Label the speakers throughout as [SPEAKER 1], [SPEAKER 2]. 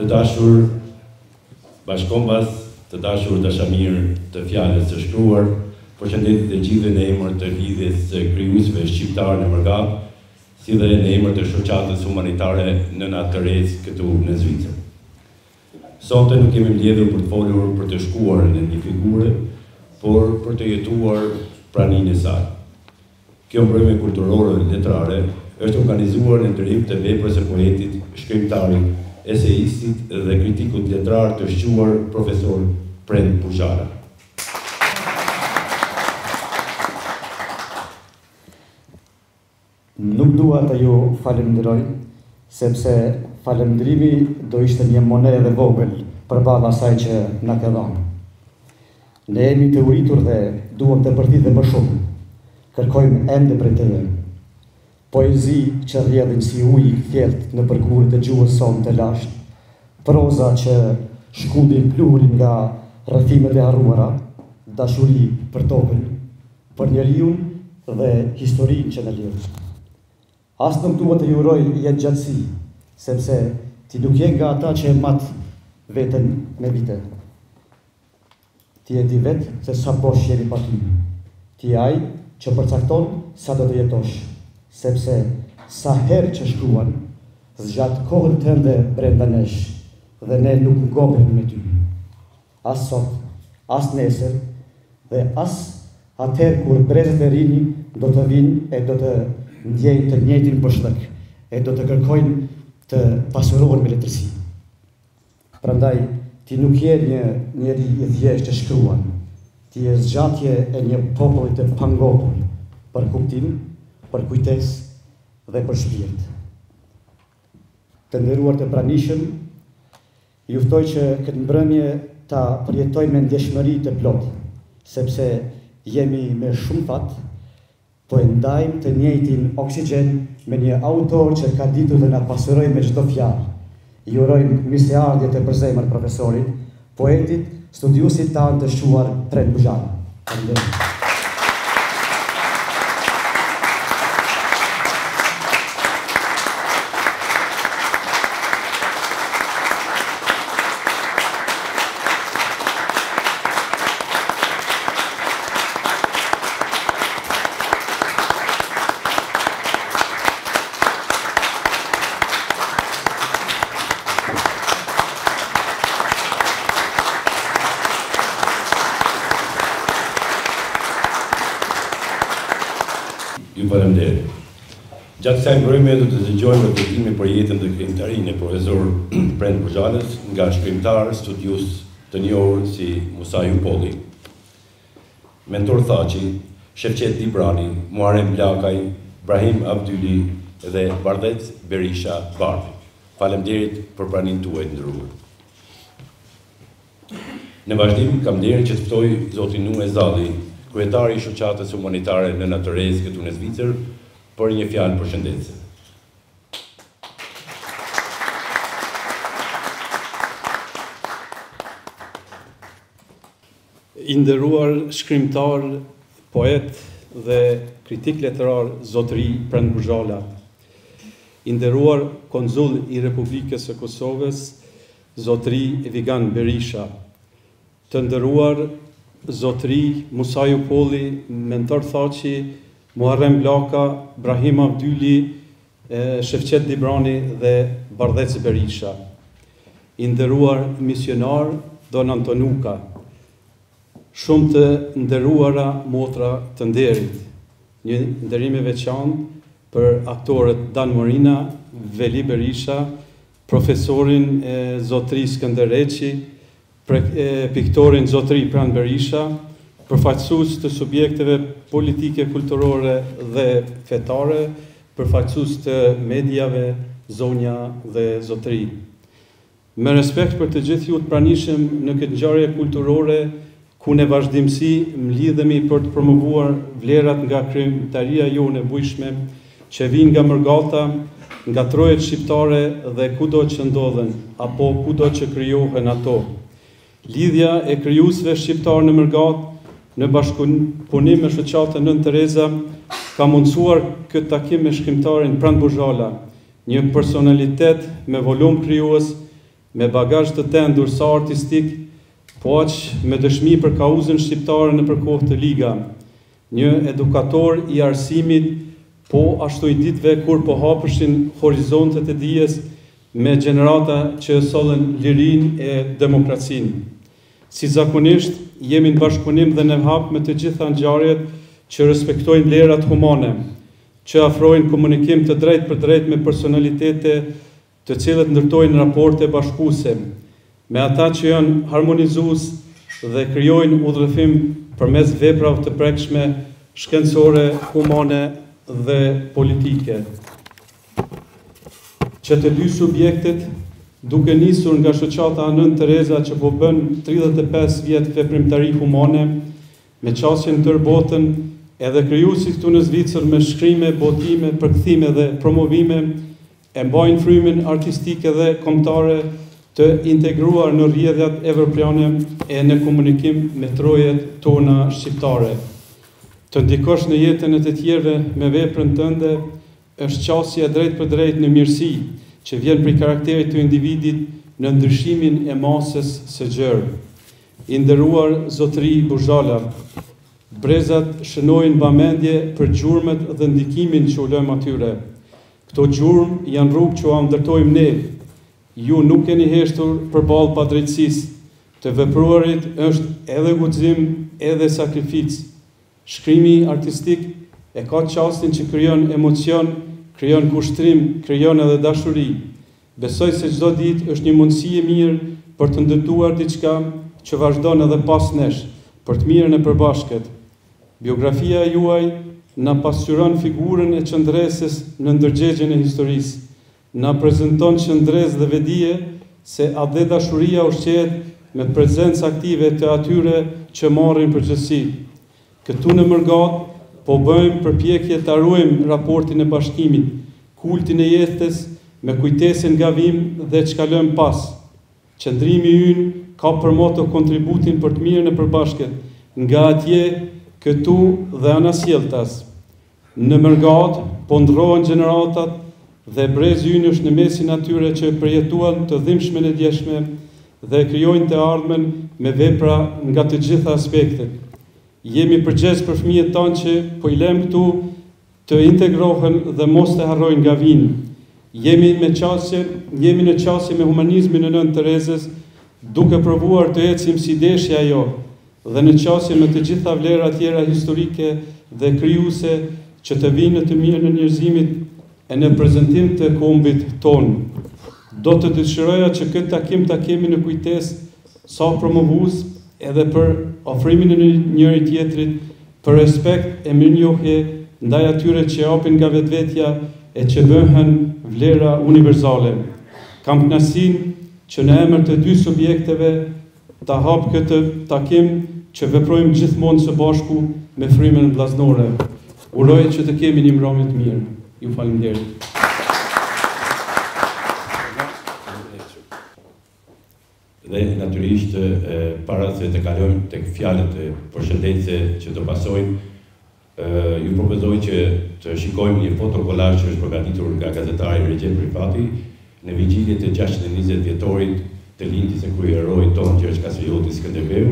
[SPEAKER 1] Të dashur bashkombas, të dashur dashamirë të fjalës së shkruar, përshëndetje të gjithëve në emër të lidhjes së krijuesve shqiptar në Mërgap, si dhe në emër të shoqatës humanitare Nëna Terezë këtu në Zvicër. Sonte nuk kemi mbledhur për të folur për të shkuarën e një figure, por për të jetuar praninë e saj. Kjo mbrëmje kulturore dhe letrare është organizuar në ndërim të veprës së poetit, shkrimtarit, eseistit dhe kritikut letrar të shquar profesor Prend Buzhala.
[SPEAKER 2] Nuk dua të ju falenderoj, sepse falendrimi do ishte një monedhë e vogël përballë asaj që na ke dhënë. Ne jemi të uritur dhe duam të bërtitë më shumë. Kërkojmë ende prej teje. Poezi që rrjedhin si ujë i thjellët në përkurit e gjuhës sonë të lashtë, proza që shkundin pluhurin nga rrethimet e harruara, dashuri për tokën, për njeriu dhe historinë që na lidh. As nuk dua të ju uroj jetë gjatësi, sepse ti nuk je nga ata që e mat veten me vite. Ti e di vetë se sa bosh jeni pa ty. Ti ai që përcakton sa do të jetosh, sepse sa herë që shkruan, zgjat kohën tënde brenda nesh, dhe ne nuk ngopemi me ty. As sot, as nesër, dhe as atëherë kur brezët e rini do të vinë e do të ndjejnë të njëjtin bëshllëk, e do të kërkojnë të pasurohen me letërsi. Prandaj, ti nuk je një njeri i thjeshtë që shkruan, ti je zgjatje e një populli të pangopur, për kuptim, për kujtesë dhe për shpirt. Të nderuar të pranishëm, ju ftoj që këtë mbrëmje ta përjetojmë me ndjeshmëri të plotë, sepse jemi me shumë fat, po e ndajmë të njëjtin oksigjen me një autor që ka ditur dhe na pasuroi me çdo fjalë. Ju urojmë mirëseardhje të përzemër profesorit, poetit, studiusit tanë të shquar Prend Buzhala. Faleminderit.
[SPEAKER 1] Ju falenderoj. Gjatë kësaj mbrëmje do të dëgjojmë reflektime për jetën dhe krijimtarinë e profesor Prend Buzhalës nga shkrimtar, studius të njohur si Musa Yupolli, Mentor Thaçi, Shevqet Dibrani, Muharrem Bllakaj, Brahim Abdyli dhe Bardhec Berisha Bardhi. Faleminderit për praninë tuaj të nderuar. Në vazhdim kam nderin që të ftoj zotin Nuhe Zalli, kryetari i shoqatës humanitare Nëna Terezë këtu në Zvicër, për një fjalë përshëndetëse.
[SPEAKER 3] I nderuar shkrimtar, poet dhe kritik letrar zotëri Prend Buzhala, i nderuar konzull i Republikës së Kosovës, zotëri Vigan Berisha, të nderuar zotëri Musa Yupolli, Mentor Thaçi, Muharrem Bllaka, Brahim Abdyli, Shevqet Dibrani dhe Bardhec Berisha, i nderuar misionar Don Antonuka, shumë të nderuara motra të nderit, një nderim i veçantë për aktorët Dan Morina, Veli Berisha, profesorin zotëri Skënder Reçi, piktorin zotëri Prend Berisha, përfaqësues të subjekteve politike, kulturore dhe fetare, përfaqësues të mediave, zonja dhe zotëri. Me respekt për të gjithë ju të pranishëm në këtë ngjarje kulturore, ku në vazhdimsi mlidhemi për të promovuar vlerat nga krijimtaria jonë e bujshme, që vijnë nga Mërgata, nga trojet shqiptare dhe kudo që ndodhen, apo kudo që krijohen ato. Lidhja e krijuesve shqiptar në Mërgat, në bashkëpunim me shoqatën Nën Tereza, ka mundësuar këtë takim me shkrimtarin Prend Buzhala, një personalitet me volum krijues, me bagazh të tendur sa artistik, po aq me dëshmi për kauzën shqiptare në kohë të liga, një edukator I arsimit, po ashtu I ditëve kur po hapëshin horizontet e dijes me gjenerata që sollen lirinë e demokracinë. Si zakonisht, jemi në bashkëpunim dhe nevhap me të gjitha ngjarjet që respektojnë vlerat humane, që afrojnë komunikim të drejtë për drejtë me personalitete të cilët ndërtojnë raporte bashkuese, me ata që janë harmonizues dhe krijojnë udhëfim përmes veprave të prekshme, shkencore, humane dhe politike. Që të dy subjektet, duke nisur nga shoqata Nën Tereza që po bën 35 vjet veprimtari humane, me qasjen tër botën, edhe krijuesi këtu në Zvicër me shkrime, botime, përkthime dhe promovime, e mbajnë frymin artistike dhe kombëtare të integruar në rrjedhat evropiane e në komunikim me trojet tona shqiptare. Të ndikosh në jetën e të tjerëve me veprën tënde është qasje drejt për drejt në mirësi që vjen prej karakterit të individit në ndryshimin e masës së gjerë. I nderuar zotëri Buzhala, brezat shënojnë vëmendje për gjurmët dhe ndikimin që u lëm atyre. Këto gjurmë janë rrugë që ndërtojmë ne. Ju nuk keni heshtur përballë padrejtësisë. Të vepruarit është edhe guxim, edhe sakrificë. Shkrimi artistik e ka qastin që krijon emocion, krijon kushtrim, krijon edhe dashuri. Besoj se çdo ditë është një mundësi e mirë për të ndërtuar diçka që vazhdon edhe pas nesh, për të mirën e përbashkët. Biografia juaj na pasqyron figurën e qëndresës në ndërgjegjen e historisë. Na prezanton qëndres dhe vedije se a dhe dashuria ushqehet me prezencë aktive të atyre që marrin përgjegjësi. Këtu në Mërgat po bëjmë përpjekje të ruajmë raportin e bashkimit, kultin e jetës me kujtesën nga vim dhe çka lëm pas. Qëndrimi ynë ka për moto kontributin për të mirën e përbashkët, nga atje, këtu dhe anasjelltas. Në Mërgat po ndrohen gjeneratat dhe brezi ynë është në mesin atyre që përjetuan të dhimbshmen e djeshme dhe krijojnë të ardhmen me vepra nga të gjitha aspektet. Jemi përgjegjës për fëmijët tanë që po I lëm këtu të integrohen dhe mos të harrojnë nga vinë. Jemi në qasje me humanizmin e Nën Terezës, duke provuar të ecim si deshja ajo, dhe në qasje me të gjitha vlerat tjera historike dhe krijuese që të vinë në të mirën e njerëzimit e në prezantim të kombit tonë. Do të dëshiroja që këtë takim ta kemi në kujtesë sa promovues edhe për ofrimin e njëri tjetrit, për respekt e mirënjohje ndaj atyre që japin nga vetvetja e që bëhen vlera universale. Kam kënaqësinë që në emër të dy subjekteve ta hap këtë takim që veprojmë gjithmonë së bashku me frymën vllaznore. Uroj që të kemi një mbrëmje të mirë. Ju faleminderit.
[SPEAKER 1] Dhe natyrisht para se të kalojmë tek fjalët e përshëndetëse që do pasojnë, ju propozoj që të shikojmë një fotokollazh që është përgatitur nga gazetari Recep Rifati në vigjiljen e 620 vjetorit të lindjes së kryeheroit tonë Gjergj Kastrioti Skënderbeu.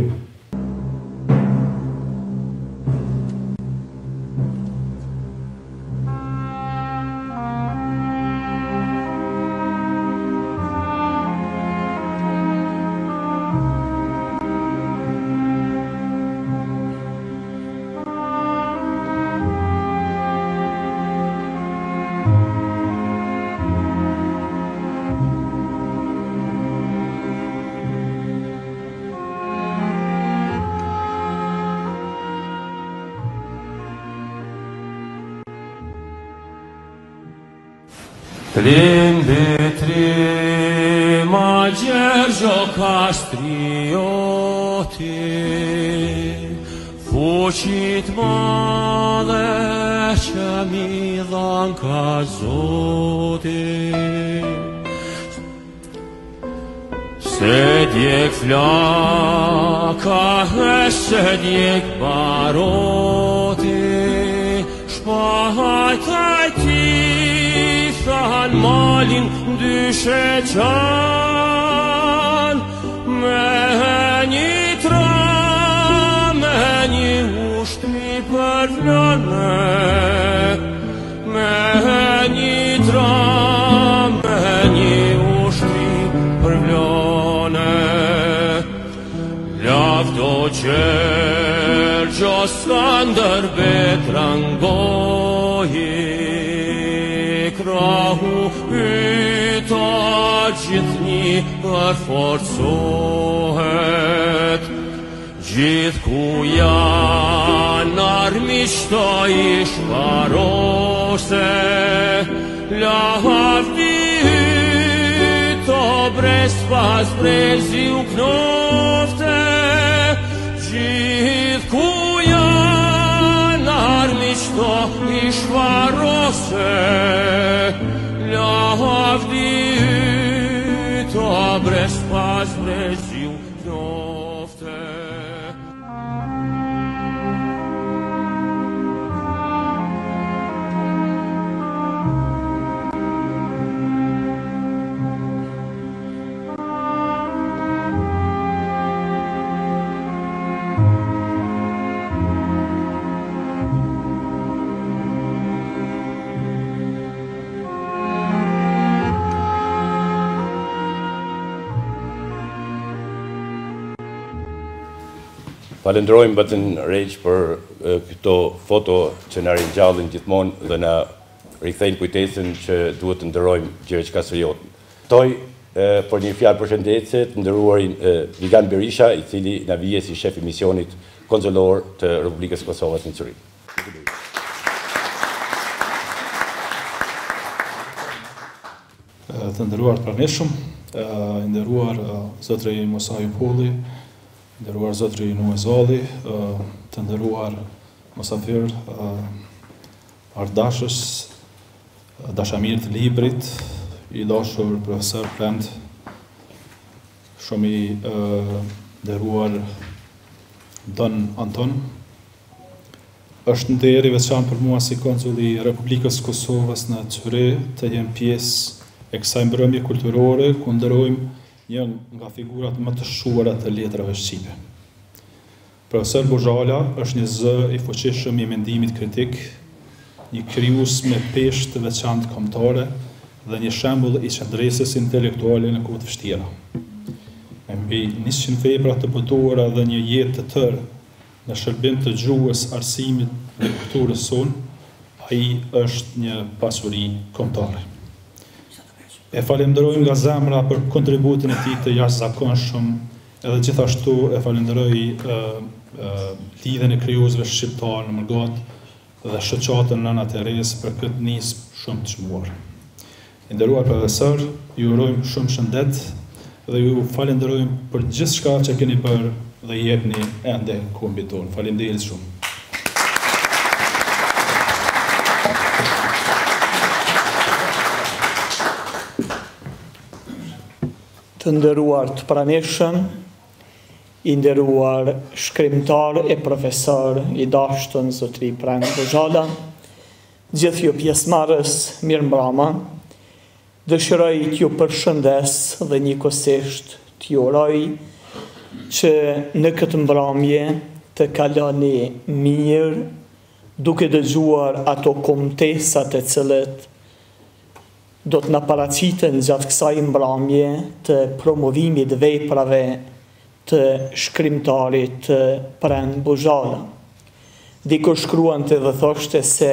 [SPEAKER 4] Trembetri ma Gjergjo Kastrioti, fuqit madhe që mi dhan ka Zoti. Se djek flaka, se djek baroti, shpataj ti Than malin dyshe qa me një tra, me një ushtri për vlone, me një tra, me një ushtri për vlone. Lavdo qërë Gjoskander Betrangoji, krahu yta gjithni përforcohet, gjithë ku janë armiqta ish parose, lavdi yta brez pas brezi u knofte, gjithë ku janë armiqta ish parose, lavdi yta brez pas brezi u knofte.
[SPEAKER 1] Falenderojmë Batën Req për këto foto që na ringjallin gjithmonë dhe na rikthejnë kujtesën që duhet të ndërrojmë gjëra që ka serios. Ftoj për një fjalë përshëndetje të nderuarin Vigan Berisha, i cili na vije si shef i misionit konsullor të Republikës Kosovës në Zurich.
[SPEAKER 5] Të nderuar praneshëm, nderuar zotri Musa Jupolli, nderuar zotri Nuhe Zalli, të nderuar mosafir, ardashës, dashamirë të librit, i dashur profesor Prend, shumë i nderuar Don Anton. Është nder i veçantë për mua si konsul i Republikës Kosovës në Zurich të jem pjesë e kësaj mbrëmje kulturore ku nderojmë një nga figurat më të shuara të letrave shqipe. Profesor Bozhala është një zë i fuqishëm i mendimit kritik, një krijues me peshë të veçantë kombëtare dhe një shembull i qëndresës intelektuale në kohë të vështira. Me mbi 100 vepra të botuara dhe një jetë të tërë në shërbim të gjuhës, arsimit dhe kulturës sonë, ai është një pasuri kombëtare. E falenderojmë nga zemra për kontributin e tij të jashtëzakonshëm, edhe gjithashtu e falenderoj lidhjen e krijuesve shqiptar në Mërgat dhe shoqatën Nana Teres për këtë nismë shumë të çmuar. I nderuar profesor, ju urojmë shumë shëndet dhe ju falenderojmë për gjithçka që keni bërë dhe i jepni ende kombit tonë. Faleminderit shumë.
[SPEAKER 6] Të nderuar të praneshëm, i nderuar shkrimtar e profesor i dashtën zotri Prend Bozhala, gjithë ju pjesëmarrës, mirëmbrëma, dëshiroj t'ju përshëndes dhe njëkohësisht t'ju uroj që në këtë mbrëmje të kaloni mirë, duke dëgjuar ato kombëtesat e cilët do të na paraqiten gjatë kësaj mbrëmje të promovimit veprave të shkrimtarit Prend Bozhala. Dikush shkruante dhe thoshte se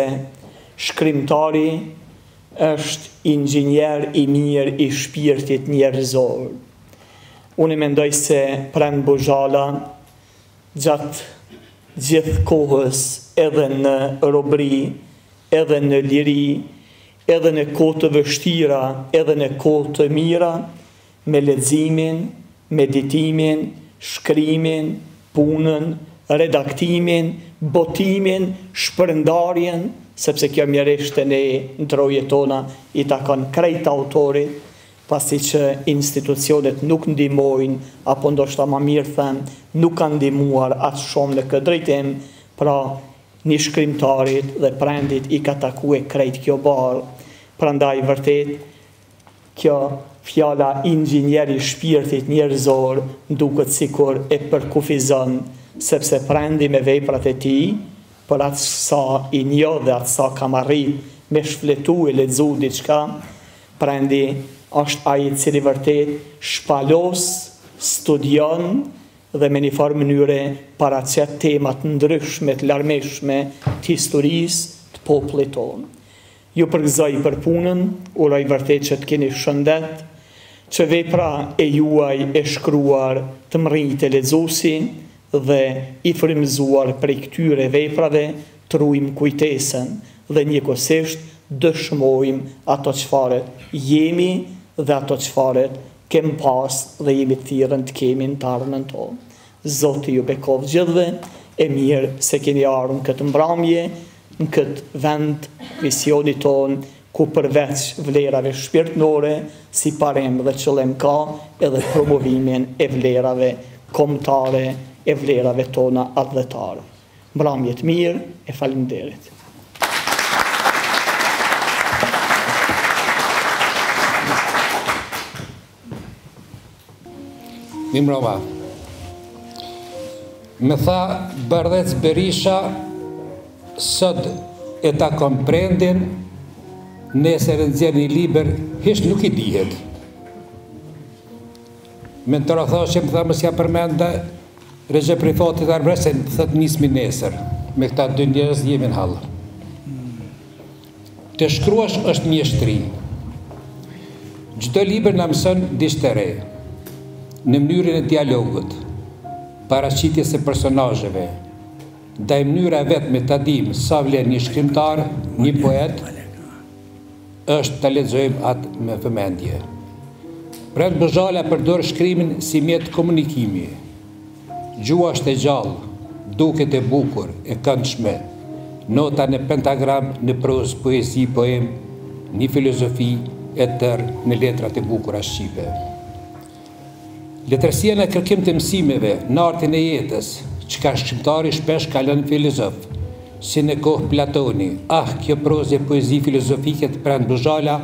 [SPEAKER 6] shkrimtari është inxhinier i mirë i shpirtit njerëzor. Unë mendoj se Prend Bozhala gjatë gjithë kohës, edhe në robëri, edhe në liri, edhe në kohë të vështira, edhe në kohë të mira, me leximin, meditimin, shkrimin, punën, redaktimin, botimin, shpërndarjen, sepse kjo mjerisht e ne në troje tona i takon krejt autorit, pasi që institucionet nuk ndihmojnë, apo ndoshta më mirë them, nuk kanë ndihmuar atë shumë në këtë drejtim, pra një shkrimtarit dhe Prendit i ka takue krejt kjo barë. Prandaj vërtet, kjo fjala inxhinieri shpirtit njerëzor duket sikur e përkufizon, sepse Prendi me veprat e tij, për atë sa i njoh dhe atë sa ka arrit me shfletu e lexu diçka, Prendi është ai i cili vërtet shpalos, studion dhe me një farë mënyre paraqet temat ndryshme të larmishme të historisë të popullit tonë. Ju përgëzoj për punën, uroj vërtet që të keni shëndet, që vepra e juaj e shkruar të mrrijtë e lexuesi dhe i frymëzuar prej këtyre veprave të ruajmë kujtesën dhe njëkohësisht dëshmojmë ato çfarë jemi dhe ato çfarë kem pas dhe jemi të thirrën të kemi në të ardhmen tonë. Zoti ju bekov gjithëve, e mirë se keni ardhur në këtë mbrëmje, në këtë vend misionit tonë, ku përveç vlerave shpirtërore, si parim dhe qëllim ka edhe promovimin e vlerave kombëtare, e vlerave tona adhetare. Mbrëmje të mirë e faleminderit.
[SPEAKER 7] Mimrova. Me tha Bardhec Berisha, sot e ta komprendin, nesër nxjerr një libër, hiç nuk i dihet. Me të rrethoshem tha mos ja përmenda Recep Rifatit Arbresen, thot nismi nesër. Me këta dy njerëz jemi në hall. Të shkruash është mjeshtri. Çdo libër na mëson diçka të re, në mënyrën e dialogut, paraqitjes së personazheve, ndaj mënyra vetme ta dim sa vlen një shkrimtar, një poet, është ta lexojmë atë me vëmendje. Prand Bozhala përdor shkrimin si mjet komunikimi. Gjua është e gjallë, duket e bukur, e këndshme, nota në pentagram, në prozë, poezi, poem, një filozofi e tërë në letrat e bukura shqipe. Letërsia në kërkim të mësimeve, në artin e jetës, që ka shqiptari shpesh kalon filozof, si në kohë Platoni, kjo prozë e poezi filozofike të Prand Bozhala,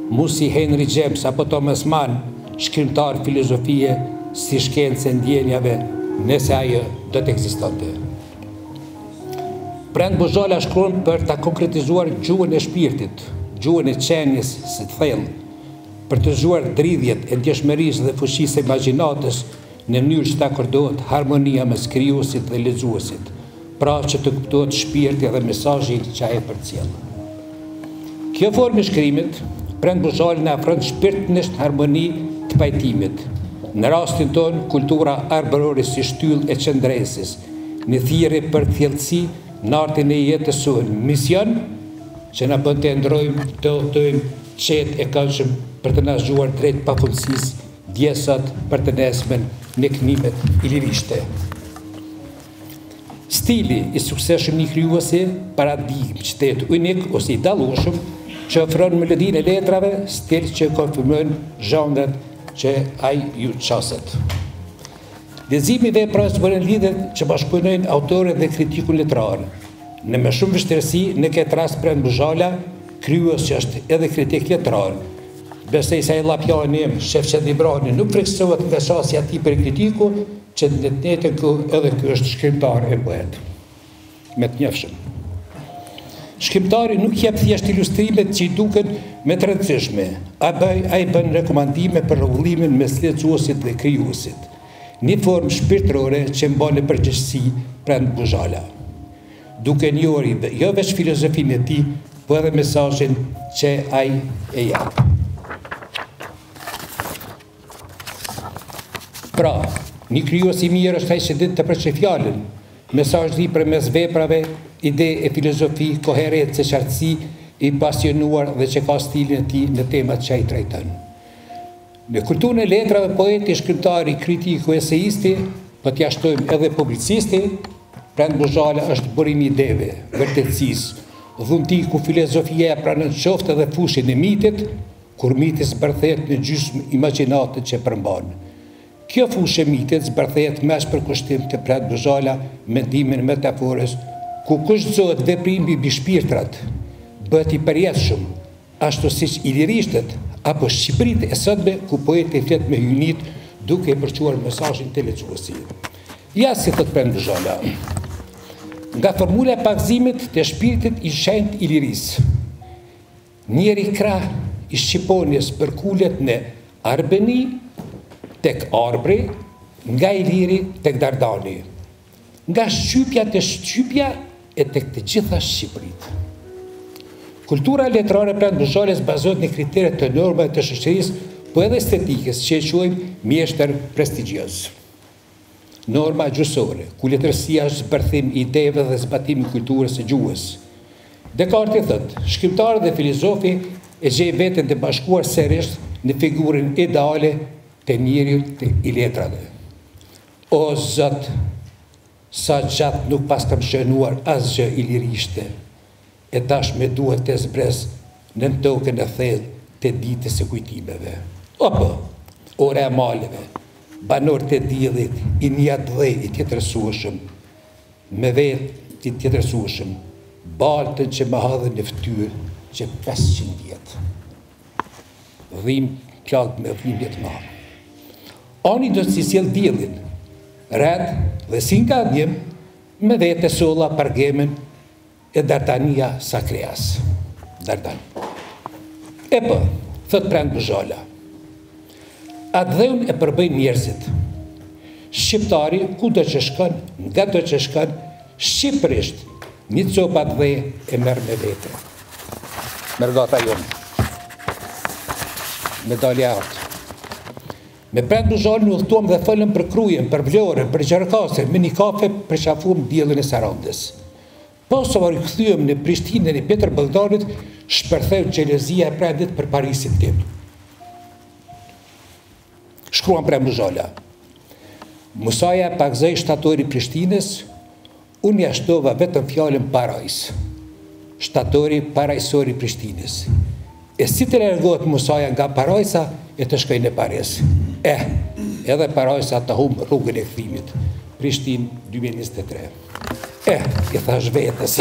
[SPEAKER 7] mu si Henry James apo Thomas Mann, shkrimtar filozofie si shkencë e ndjenjave, nëse ajo do të ekzistonte. Prand Bozhala shkruan për ta konkretizuar gjuhën e shpirtit, gjuhën e qenjes së thellë, për të zgjuar dridhjet e ndjeshmërisë dhe fuqisë së imagjinatës në mënyrë që të akordohet harmonia mes krijuesit dhe lexuesit, pra që të kuptohet shpirti dhe mesazhi që ai përcjell. Kjo formë e shkrimit, Prand Bozhala na ofron shpirtënisht harmoni të pajtimit. Në rastin tonë, kultura arbërore si shtyllë e qendresis, në thirrje për thellësi në artin e jetës sonë, mision që na bën të ndrojmë, të udhtojmë qetë e këndshëm për të na zgjuar drejt pafundësisë, djesat për të nesmen në kënimet ilirishte. Stili i suksesshëm një krijuesi, paradigmë, qytet unik ose i dallueshëm, që ofron melodinë e letrave, stil që konfirmojnë zhanret që ai ju qaset. Leximi dhe veprës bëhen lidhje që bashkëpunojnë autorët dhe kritikun letrar. Në më shumë vështirësi, në këtë rast Prand Bozhala, krijues që është edhe kritik letrar. Besoj se ai llapjani Shefqet Librani nuk friksohet nga shasja e tij për kritiku, që në të njëjtën kohë edhe ky është shkrimtar e poet. Me të njohshëm. Shkrimtari nuk jep thjesht ilustrimet që i duken me të rëndësishme, ai bën rekomandime për rregullimin mes lexuesit dhe krijuesit. Një formë shpirtërore që mban në përgjithësi Prand Bozhala, duke njohur jo vetëm filozofinë e tij, por edhe mesazhin që ai e jep. Pra, një krijues i mirë është ai që din të përçojë fjalën, mesazh i përmes veprave, ide e filozofi, koherencë, qartësi, i pasionuar dhe që ka stilin e tij në temat që ai trajton. Në kulturën e letrave, poeti, shkrimtari, kritiku, eseisti, po t'ja shtojmë edhe publicisti, Prand Bozhala është burimi i ideve, vërtetësisë, dhunti ku filozofia pranon qoftë edhe fushin e mitit, kur miti zbërthehet në gjysmë imagjinatën që përmban. Kjo fushë e mitit zbërthehet mes për kushtim të Prand Bozhala mendimin metaforës, ku kush gëzohet veprimi mbi shpirtrat, bëhet i përjetshëm, ashtu siç ilirishtet, apo Shqipëritë e sotme ku poeti flet me hynit duke e përquar mesazhin të lexuesit. Ja si thot Prand Buzhala. Nga formula e pagëzimit të shpirtit i shenjtë i lirisë, njeri krah i Shqiponjes për kulet në Arbeni, tek Arbri, nga i liri tek Dardani, nga shqypja të shqypja e tek të gjitha Shqipëritë. Kultura letrare Prand Buzhalës bazohet në kriteret të normave të shoqërisë, po edhe estetikës, që e quajmë mjeshtër prestigjioz. Norma gjusore, ku letërsia është zbërthim i ideve dhe zbatimi i kulturës së gjuhës. Descartes thotë, shkrimtari dhe filozofi e gjej veten të bashkuar sërish në figurën ideale të njeriut i letrave. O Zot, sa gjatë nuk pas kam shënuar asgjë i lirishte, e tash me duhet të zbres në tokën e thellë të ditës së kujtimeve. Opo, ora e maleve, banor të diellit, i një dhej i tjetërsueshëm, me vetë i tjetërsueshëm, baltën që më hadhe në fytyrë që 500 vjetë. Dhim plagë me dhimbje të madhe. Ani do të sjell diellin, red dhe si nga djem, me vete solla pargemen e Dardania Sakreas. Dardan. E po, thot Prand Buzhala, atë dheun e përbëjnë njerëzit. Shqiptari, ku do që shkon, nga do që shkon, shqipërisht, një copa dhe e merë me vete. Mërgata jonë. Medalja artë. Me Prand Buzhalën u udhëtuam dhe folëm për Krujen, për Vlorën, për Gjerkasën, me një kafe përqafuam diellin e Sarandës. Pas sa rikëthyem në Prishtinën e Peter Bogdanit, shpërtheu xhelozia e Prandit për Parisin tim. Shkruan Prand Buzhala. Musaja pagzoi shtatori Prishtinës, unë ja shtova vetëm fjalën parajs. Shtatori parajsori Prishtinës. E si të largohet Musaja nga parajsa e të shkojnë në Paris. Edhe parajsa të humbë rrugën e kthimit. Prishtinë 2023. I thash vetës.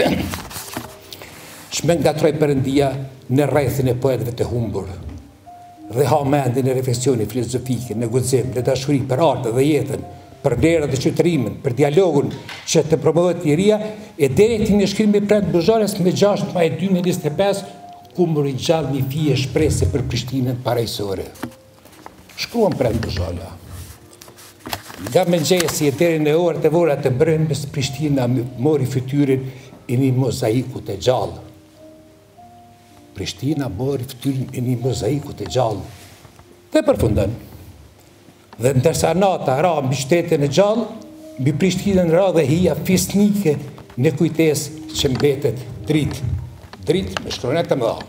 [SPEAKER 7] Shme ngatroj Perëndia në rrethin e poetëve të humbur. Dhe ha mendin e refleksioni filozofike, në guxim, në dashuri për artë dhe jetën, për vlerat dhe qytërimin, për dialogun që të promovohet liria, e deri në shkrimin e Prand Buzhalës me 6 maj 2025, ku më rinjall një fije shprese për Prishtinën parajsore. Shkruan Prand Buzhala. Nga mëngjesi e deri në orët e vora të brëmbës, Prishtina mori fytyrën e një mozaiku të gjallë. Prishtina mori fytyrën e një mozaiku të gjallë. Dhe përfundon. Dhe ndërsa nata ra mbi qytetin e gjallë, mbi Prishtinën ra dhe hija fisnike në kujtesë që mbetet dritë. Dritë me shkronet të mëdha.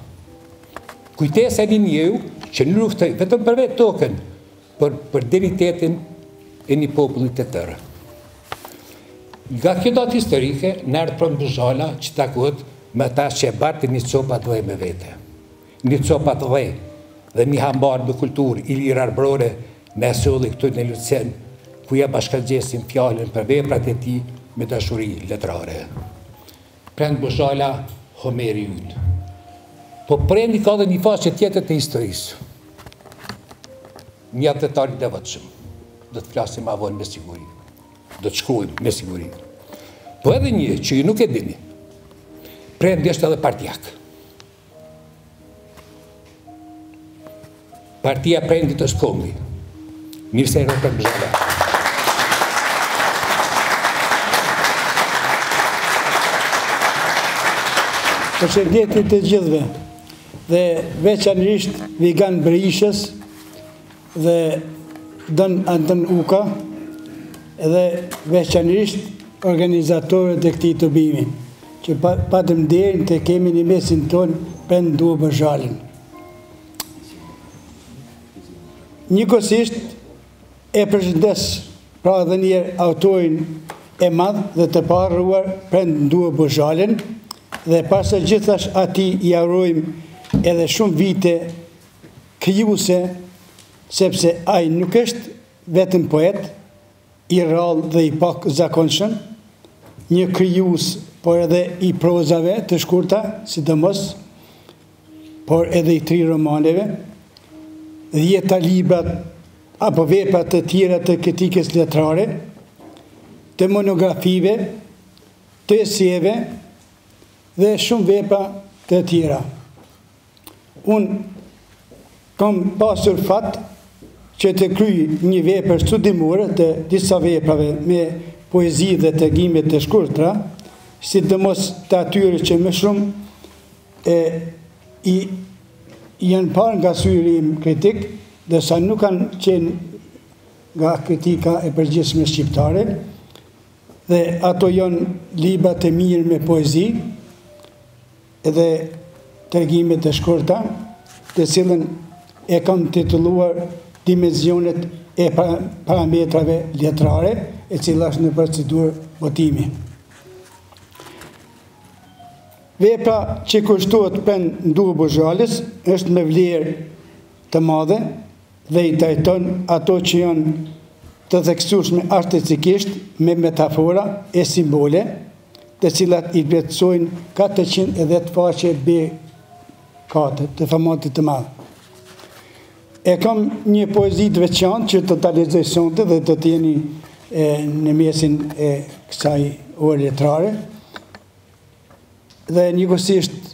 [SPEAKER 7] Kujtesë e një njeu që në luftoj vetëm për vetë tokën, për dignitetin e një popullit të tërë. Nga kjo datë historike, në ardhë Prand Buzhala që takohet me ta që e bartë një copa të dhej me vete. Një copa të dhej dhe një hambar me kulturë i lirë arbrore në esolli këtu në Lucen, ku ja bashkëgjesim fjallën për veprat e ti me dashuri letrare. Prand Buzhala, Homeri ynë. Po prendi ka dhe një faqe tjetër të historisë. Një atëtar i devotshëm. Do të flasim ma vonë me siguri. Do të shkojmë me siguri. Po edhe një që ju nuk e dini. Prendi është edhe partijak. Partia Prendit është Kongi. Mirë se Prand Buzhala.
[SPEAKER 8] Përshëndetje të gjithëve dhe veçanërisht Vigan Berishës dhe Don Anton Uka dhe veçanërisht organizatorët e këtij tubimi që patëm nderin të kemi në mesin ton Prand Buzhalën. Njëkohësisht e përshëndes pra edhe një autorin e madh dhe të paharruar Prand Buzhalën, dhe pasë gjithash ati i urojmë edhe shumë vite krijuese, sepse ai nuk është vetëm poet, i rrallë dhe i pak zakonshëm, një krijues, por edhe i prozave të shkurta, sidomos, por edhe i 3 romaneve, 10 librat apo vepra të tjera të kritikës letrare, të monografive, të esjeve dhe shumë vepra të tjera. Unë kam pasur fat që të kryj një vepër studimore të disa veprave me poezi dhe tregime të shkurtra, sidomos të atyre që më shumë janë parë nga syri im kritik, dhe sa nuk kanë qenë nga kritika e përgjithshme shqiptare, dhe ato janë libra të mirë me poezi dhe tregime të shkurta, të cilën e kam titulluar Dimensionet e parametrave letrare, e cila është në procedurë votimi. Vepra që kushtohet Prand Nduhu Bozhalës është me vlerë të madhe dhe i trajton ato që janë të theksueshme artistikisht me metafora e simbole, të cilat i plotësojnë 410 faqe B4 të formatit të madh. E kam një poezi të veçantë që të ta lexoj sonte dhe të jeni në mesin e kësaj ore letrare. Dhe njëkohësisht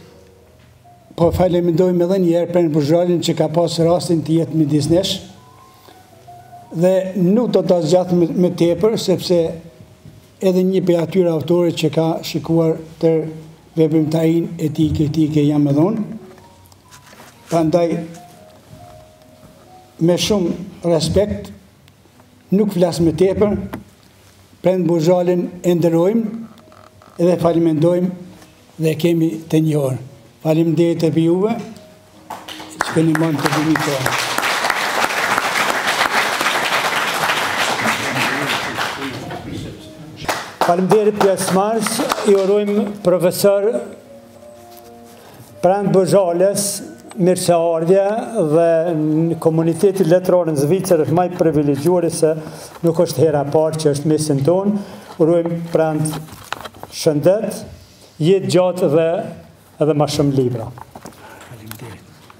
[SPEAKER 8] po falenderojmë edhe një herë Prand Bozhalën që ka pas rastin të jetë midis nesh. Dhe nuk do ta zgjat me tepër, sepse edhe një prej atyre autorëve që ka shikuar të veprimtarinë e tij kritike jam më dhon. Prandaj me shumë respekt, nuk flas me tepër, Prand Bozhalën e nderojmë dhe falenderojmë dhe kemi të njohur. Faleminderit e juve që keni marrë të vini tonë.
[SPEAKER 9] Faleminderit pjesëmarrës, i urojmë profesor Prand Bozhalës mirëseardhje dhe në komunitetin letrar në Zvicër është më i privilegjuar se nuk është hera e parë që është mesin tonë. Urojmë Prand shëndet, jetë gjatë dhe edhe ma shumë libra.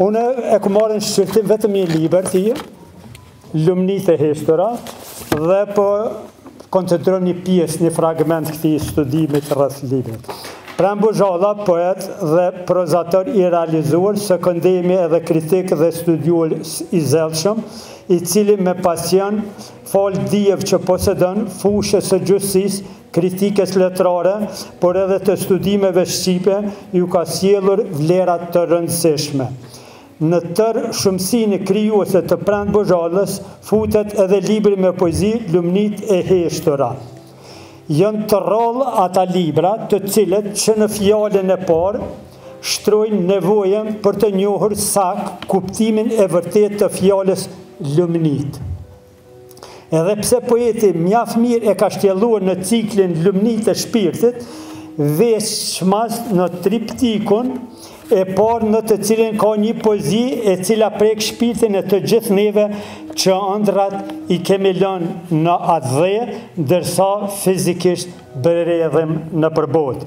[SPEAKER 9] Unë e ku marrë në shqyrtim vetëm një liber t'i, Lumnit e heshtura, dhe po koncentruar një pjesë, një fragment këti studimit rreth librit. Prand Bozhala, poet dhe prozator i realizuar, sekondemi edhe kritik dhe studiues i zellshëm, i cili me pasion fal dijev që posedon fushës së gjustësisë, kritikës letrare, por edhe të studimeve shqipe, ju ka sjellur vlerat të rëndësishme. Në tërë shumësinë krijuese të Prand Bozhalës futet edhe libri me poezi Lumnit e heshtura. Janë të rrallë ata libra të cilët që në fjalën e parë shtrojnë nevojën për të njohur sakt kuptimin e vërtet të fjalës Lumnit. Edhe pse poeti mjaft mirë e ka shtjelluar në ciklin Lumnit e shpirtit, veçmas në triptikun e parë në të cilin ka një poezi e cila prek shpirtin e të gjithë neve që ëndrat i kemi lënë në atë dhe, ndërsa fizikisht bërredhim në përbot.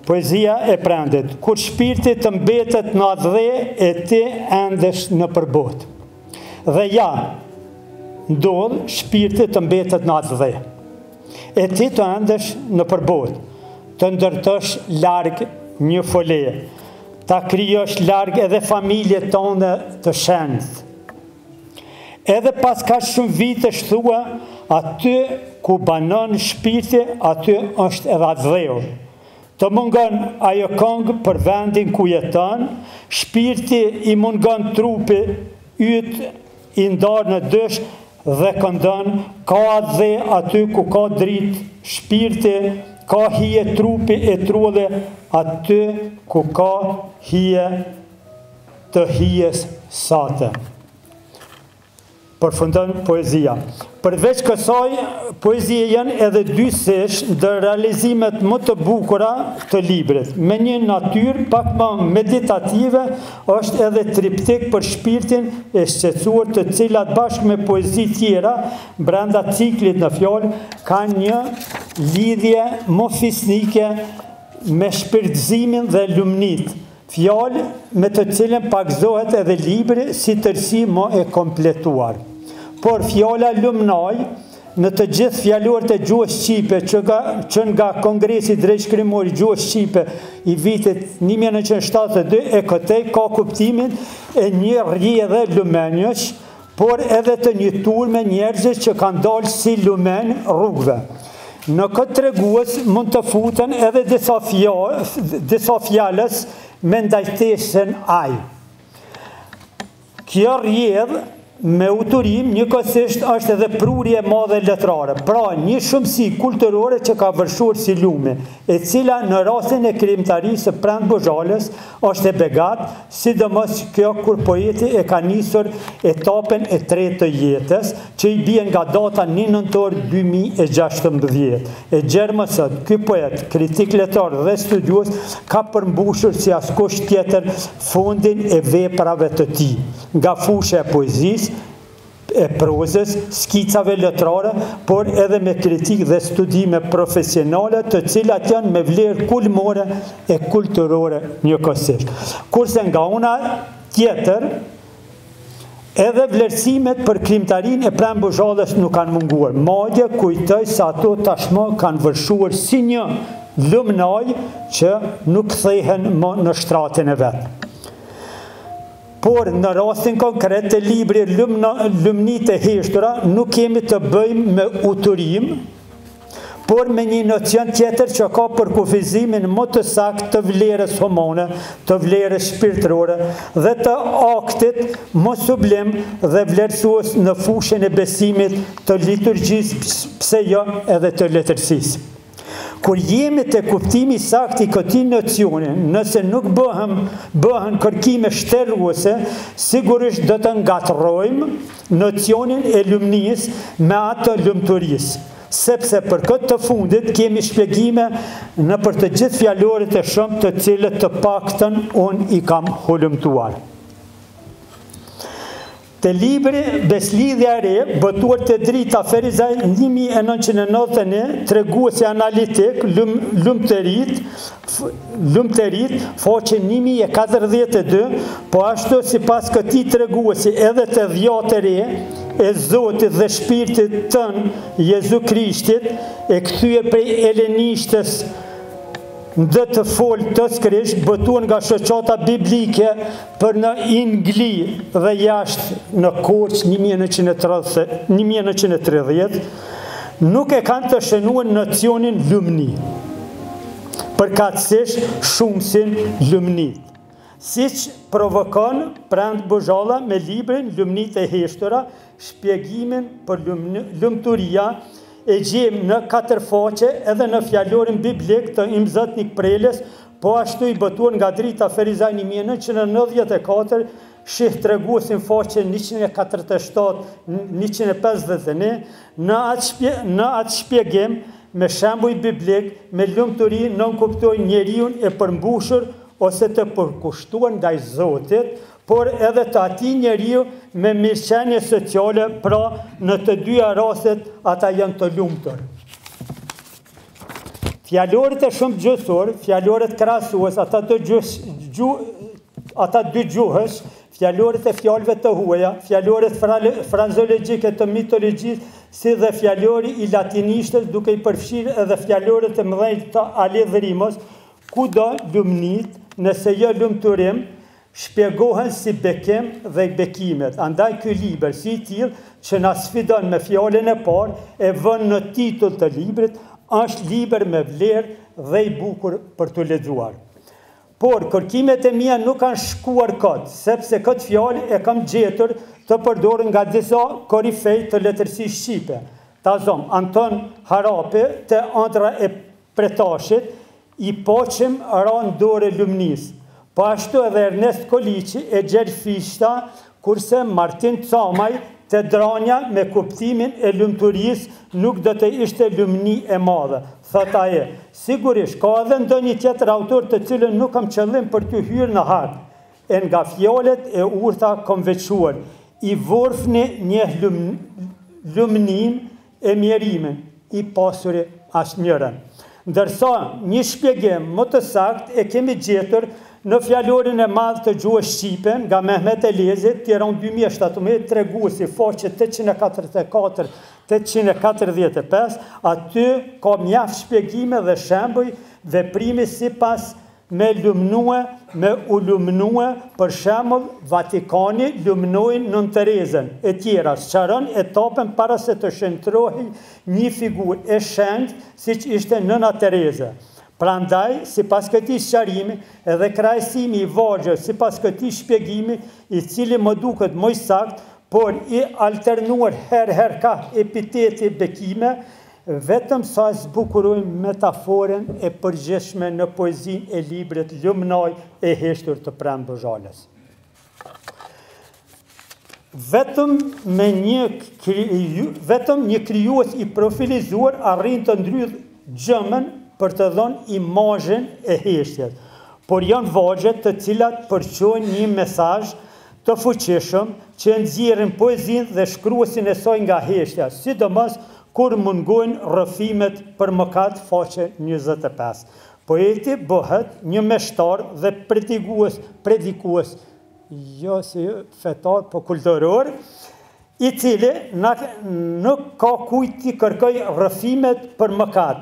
[SPEAKER 9] Poezia e Prandit, kur shpirti të mbetet në atë dhe, e ti endesh në përbot. Dhe ja, ndodh shpirti të mbetet në atë dhe, e ti të endesh në përbot, të ndërtosh larg një fole, ta krijosh larg edhe familje tonë të shenjtë. Edhe pas ka shumë vitesh thua, aty ku banon shpirti, aty është edhe atë dheu. Të mungon ajo këngë për vendin ku jeton, shpirti i mungon trupi, yt i ndarë në dësh dhe këndon, ka atë dhe aty ku ka dritë, shpirti ka hije trupi e trulle, aty ku ka hije të hijes sate. Përfundon poezia. Përveç kësaj, poezia janë edhe dy sesh ndër realizimet më të bukura të librit. Me një natyrë pak më meditative, është edhe triptik për shpirtin e shqetësuar, të cilat bashkë me poezi tjera, brenda ciklit në fjalë, kanë një lidhje më fisnike me shpirtëzimin dhe Lumnit, fjalë me të cilën pakzohet edhe libri si tërësi më e kompletuar. Por fjala lumnaj në të gjithë fjalorët e gjuhës shqipe që nga Kongresi Drejtshkrimor i gjuhës shqipe i vitit 1972 e këtej ka kuptimin e një rrjedhë lumenjësh, por edhe të një turme njerëzish që kanë dalë si lumen rrugëve. Në këtë tregues mund të futen edhe disa fjalës me ndajtesën aj. Kjo rrjedhë me uturim njëkohësisht është edhe prurje madhe letrare, pra një shumësi kulturore që ka vërshuar si lume, e cila në rastin e krijimtarisë së Prand Bozhalës është e begat, sidomos kjo kur poeti e ka nisur etapën e tretë të jetës, që i bie nga data 1 nëntor 2016. E gjerë më sot, ky poet, kritik letrar dhe studios, ka përmbushur si askush tjetër fundin e veprave të tij, nga fusha e poezisë, e prozës, skicave letrare, por edhe me kritik dhe studime profesionale të cilat janë me vlerë kulmore e kulturore njëkohësisht. Kurse nga ana tjetër, edhe vlerësimet për krijimtarinë e Prand Bozhalës nuk kanë munguar. Madje kujtoj se ato tashmë kanë vërshuar si një lumnaj që nuk kthehen më në shtratin e vet. Por në rastin konkret të libri Lumnit e heshtura nuk kemi të bëjmë me uturim, por me një nocion tjetër që ka për kufizimin më të saktë të vlerës humane, të vlerës shpirtërore dhe të aktit më sublim dhe vlerësues në fushën e besimit, të liturgjisë, pse jo edhe të letërsisë. Kur jemi të kuptimi saktë i këtij nocioni, nëse nuk bëhen kërkime shtërruese, sigurisht do të ngatrojmë nocionin e lumnisë me atë të lumturisë, sepse për këtë të fundit kemi shpjegime në për të gjithë fjalorët e shumë të cilët të paktën unë i kam hulumtuar. Të libri Beslidhja e re, botuar të drita Ferizaj 1991, treguesi analitik, lumterit, faqe 1042, po ashtu si pas këtij treguesi edhe të dhjatë e re, e Zotit dhe Shpirtit tën Jezu Krishtit, e kthyer prej elenishtës ndë të folë të skrish, bëtuan nga shoqata biblike për në Ingli dhe jashtë në Korç 1930, nuk e kanë të shënuar nocionin lumni, përkatësisht shumësin lumnit. Siç provokon Prand Bozhalla me librin Lumnit e heshtura, shpjegimin për lumturia, e gjejmë në 4 faqe edhe në fjalorin biblik të Imzotnik Preles, po ashtu i botuar nga drita Ferizaj 1994, shih treguesin faqe 147-151, në atë shpjegim me shembuj biblik, me lumturi nuk kuptoj njeriu e përmbushur ose të përkushtuar ndaj Zotit, por edhe të ati njeriu me mirëqenie sociale, pra në të dyja rastet ata janë të lumtur. Fjalorët e shumë gjuhësor, fjalorët krahasues, ata dy gjuhësh, fjalorët e fjalëve të huaja, fjalorët frazeologjike të mitologjisë, si dhe fjalori i latinishtës, duke i përfshirë edhe fjalorët e mëdhenj të aledhrimos, kudo lumnit, nëse jo lumturim, shpjegohen si bekim dhe bekimet. Andaj ky libër si i tillë që na sfidon me fjalën e parë e vën në titull të librit, është libër me vlerë dhe i bukur për të lexuar. Por kërkimet e mia nuk kanë shkuar kot, sepse këtë fjalë e kam gjetur të përdorur nga disa korifej të letërsisë shqipe. Tazom Anton Harapi te Ëndra e Pretashit, i poqim ran dorë lumnis. Po ashtu edhe Ernest Koliqi e Gjergj Fishta, kurse Martin Camaj te Dranja me kuptimin e lumturisë nuk do të ishte lumni e madhe. Thot ai, sigurisht ka edhe ndonjë tjetër autor të cilën nuk kam qëllim për të hyrë në hak. E nga fjalët e urta kom veçuar, i vorfni një lumnin e mjerimin, i pasuri asnjërin. Ndërsa një shpjegim më të saktë e kemi gjetur në fjalorin e madh të gjuhës shqipe nga Mehmet Elezit, Tiranë 2017, treguesi faqe 844-845, aty ka mjaft shpjegime dhe shembuj veprimi sipas me lumnue, me u lumnue, për shembull Vatikani lumnoi Nën Terezën, e tjera, sqaron etapën para se të shëntrohej një figurë e shenjtë siç ishte Nëna Tereza. Prandaj, sipas këtij sqarimi, edhe krahasimi i vargjër sipas këtij shpjegimi, i cili më duket më i saktë, por i alternuar her ka epiteti bekime, vetëm sa zbukurojmë metaforën e përgjithshme në poezinë e librit Lumnoj e heshtur të Prem Bozhalës. Vetëm një krijues i profilizuar arrin të ndryth gjëmën për të dhënë imazhin e heshtjes, por janë vargjet të cilat përqojnë një mesazh të fuqishëm që nxjerrin poezinë dhe shkruesin e saj nga heshtja, sidomos kur mungojnë rrëfimet për mëkat, faqe 25. Poeti bëhet një meshtar dhe predikues, jo si fetar, po kulturor, i cili nuk ka kujt t'i kërkoj rrëfimet për mëkat,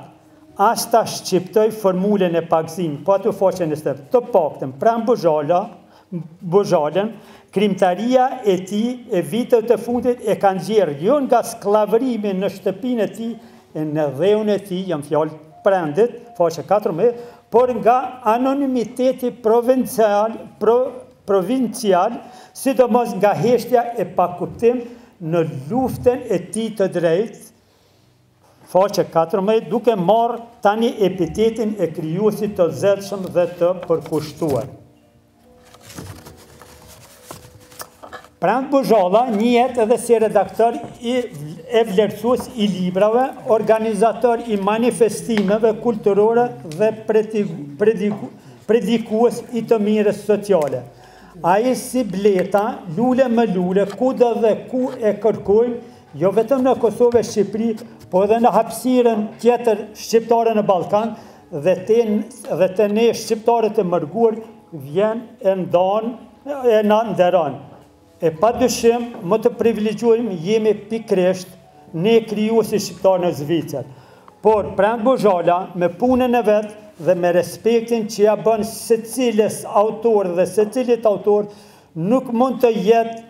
[SPEAKER 9] as ta shqiptoj formulën e pagëzimit, po aty faqe 20. Të paktën, Prem Bozhalën, krimtaria e tij e viteve të fundit e ka nxjerrë jo nga skllavërimi në shtëpinë e tij e në dheun e tij, jam fjalë Prendit, faqe 14, por nga anonimiteti provincial, sidomos nga heshtja e pakuptim në luftën e tij të drejtë, faqe 14, duke marrë tani epitetin e krijuesit të zellshëm dhe të përkushtuar. Prem Bozhalla njihet edhe si redaktor e vlerësues i librave, organizator i manifestimeve kulturore dhe predikues i të mirës sociale. Ai si bleta, lule me lule, kudo dhe ku e kërkojnë, jo vetëm në Kosovë e Shqipëri, po edhe në hapësirën tjetër shqiptare në Ballkan, dhe të ne shqiptarët e mërguar vjen e na nderon. E pa dyshim, më të privilegjuar jemi pikërisht ne krijuesi shqiptar në Zvicër. Por Prem Bozhala me punën e vet dhe me respektin që ja bën secilës autor dhe secilit autor, nuk mund të jetë,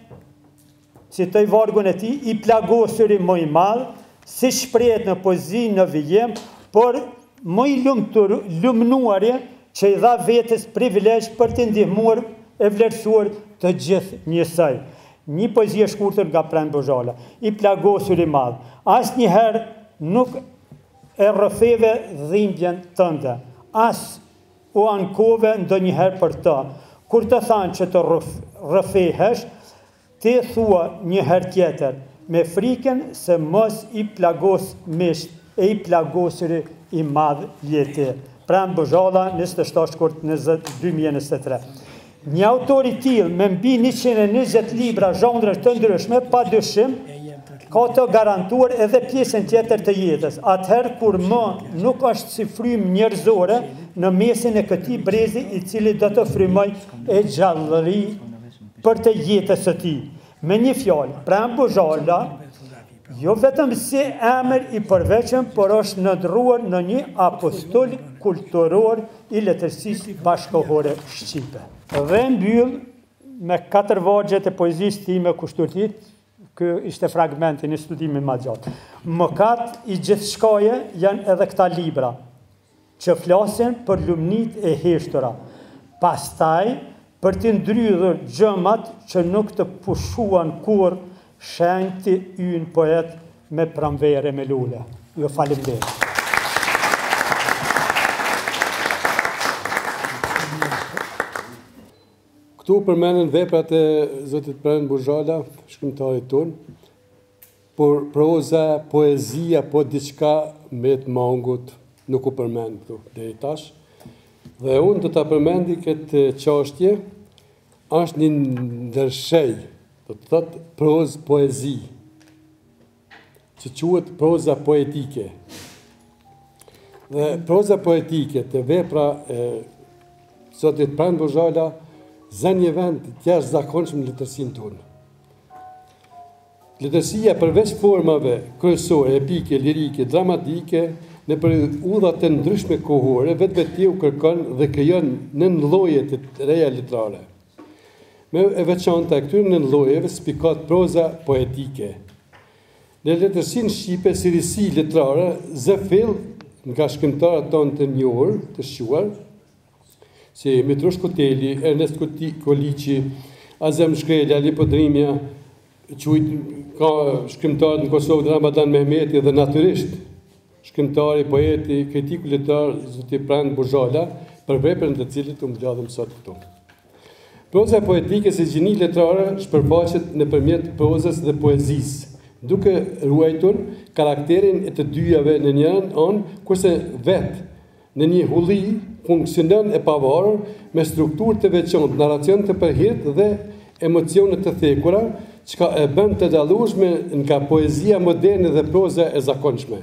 [SPEAKER 9] citoj vargun e tij, i plagosuri më i madh, si shprehet në poezi në vijim, por më i lumnuari që i dha vetes privilegj për të ndihmuar e vlerësuar të gjithë njësoj. Një poezi e shkurtër nga Prem Bozhala, i plagosur i madh. Asnjëherë nuk e rrëfeve dhimbjen tënde, as u ankove ndonjëherë për të. Kur të thanë që të rrëfehesh, ti thua një herë tjetër, me frikën se mos i plagos misht e i plagosuri i madh jeti. Prem Bozhala, 27 shkurt 2023. Një autor i tillë me mbi 120 libra zhanre të ndryshme, pa dyshim, ka të garantuar edhe pjesën tjetër të jetës. Atëherë kur më nuk është si frymë njerëzore në mesin e këtij brezi i cili do të frymoj e gjallëri për të jetës së tij. Me një fjalë, Prem Bozhala jo vetëm si emër i përveçëm, por është ndruar në një apostol kulturor i letërsisë bashkëkohore shqipe. Dhe mbyll me 4 vargjet e poezisë time kushturit, ky ishte fragmenti në studimin më gjatë. Mëkat i gjithçkaje janë edhe këta libra, që flasin për lumnit e heshtura. Pastaj, për të ndrydhur gjëmat që nuk të pushuan kur, shenjti ynë poet me pranvere me lule. Jo faleminderit.
[SPEAKER 10] Këtu përmenden veprat e zotit Prem Bozhala, shkrimtarit ton, por proza, poezia, po diçka me të mangut nuk u përmend këtu deri tash. Dhe unë do ta përmendi këtë çështje, është një ndërshej, do të thotë prozë poezi, që quhet proza poetike. Dhe proza poetike të vepra zotit Prand Bozhala, zënë një vend të jashtëzakonshëm në letërsinë tonë. Letërsia përveç formave kryesore, epike, lirike, dramatike, në periudhat të ndryshme kohore, vetveti u kërkon dhe krijon nënloje të reja letrare. Me e veçanta e këtyre nënlojeve spikat proza poetike. Në letërsinë shqipe si risi letrare, zë fill nga shkrimtarët tonë të njohur, të shquar, si Mitrosh Koteli, Ernest Koliqi, Azem Shkreli, Ali Podrimja, ka shkrimtarët në Kosovë Ramadan Mehmeti dhe natyrisht shkrimtari, poeti, kritiku letrar zoti Prand Bozhala, për veprën të cilit u mbledhëm sot këtu. Proza poetike si gjini letrare shpërfaqet nëpërmjet prozës dhe poezisë, duke ruajtur karakterin e të dyjave në njërin anë, kurse vetë në një hulli funksionon e pavarur me strukturë të veçantë, narracion të përhirtë dhe emocione të thekura, çka e bën të dallueshme nga poezia moderne dhe proza e zakonshme.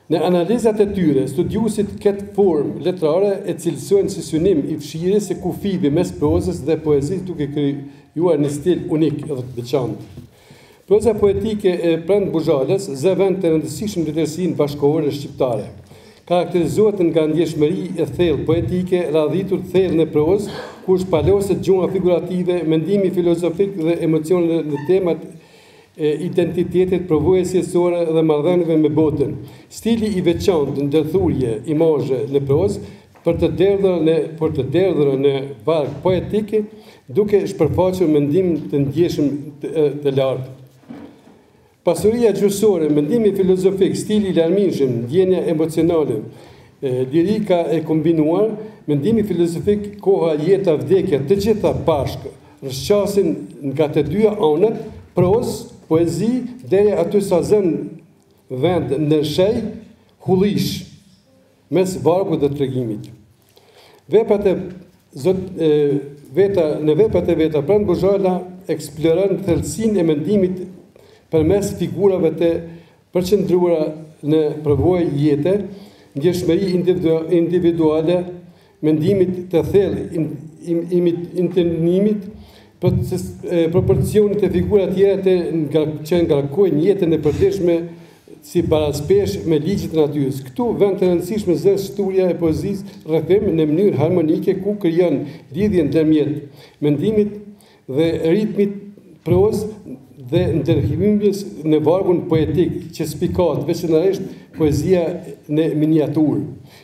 [SPEAKER 10] Në analizat e tyre, studiuesit këtë formë letrare e cilësojnë si synim i fshirjes së kufive mes prozës dhe poezisë duke krijuar një stil unik dhe të veçantë. Proza poetike e Prand Bozhalës zë vend të rëndësishëm në letërsinë bashkëkohore shqiptare. Karakterizohet nga ndjeshmëri e thellë poetike, radhitur thellë në prozë, ku shpaloset gjuma figurative, mendimi filozofik dhe emocione në temat identitetit, provojës jetësore dhe marrëdhënieve me botën. Stili i veçantë, ndërthurje, imazhe në prozë për të derdhur në varg poetike, duke shpërfaqur mendim të ndjeshëm të lartë. Pasuria gjysore, mendimi filozofik, stili i larmishëm, ndjenja emocionale, lirika e kombinuar, mendimi filozofik, koha, jeta, vdekja, të gjitha bashkë, rrshqasin nga të dyja anët, prozë, poezi, deri aty sa zën vend në shej, hullish, mes vargu dhe tregimit. Në veprat e veta, Prand Bozhala eksploron thellësinë e mendimit përmes figurave të përqendruara në përvojë jete, ndjeshmëri individuale, mendimit të thellë, intendimit, proporcionit e figura tjera që ngarkojnë jetën e përditshme si paraspesh me ligjit të natyrës. Këtu vend të rëndësishme zë shturja e poezisë rrethim në mënyrë harmonike ku krijon lidhjen ndërmjet mendimit dhe ritmit prozë dhe ndërhyrjes në vargun poetik që spikat veçanërisht poezia në miniaturë.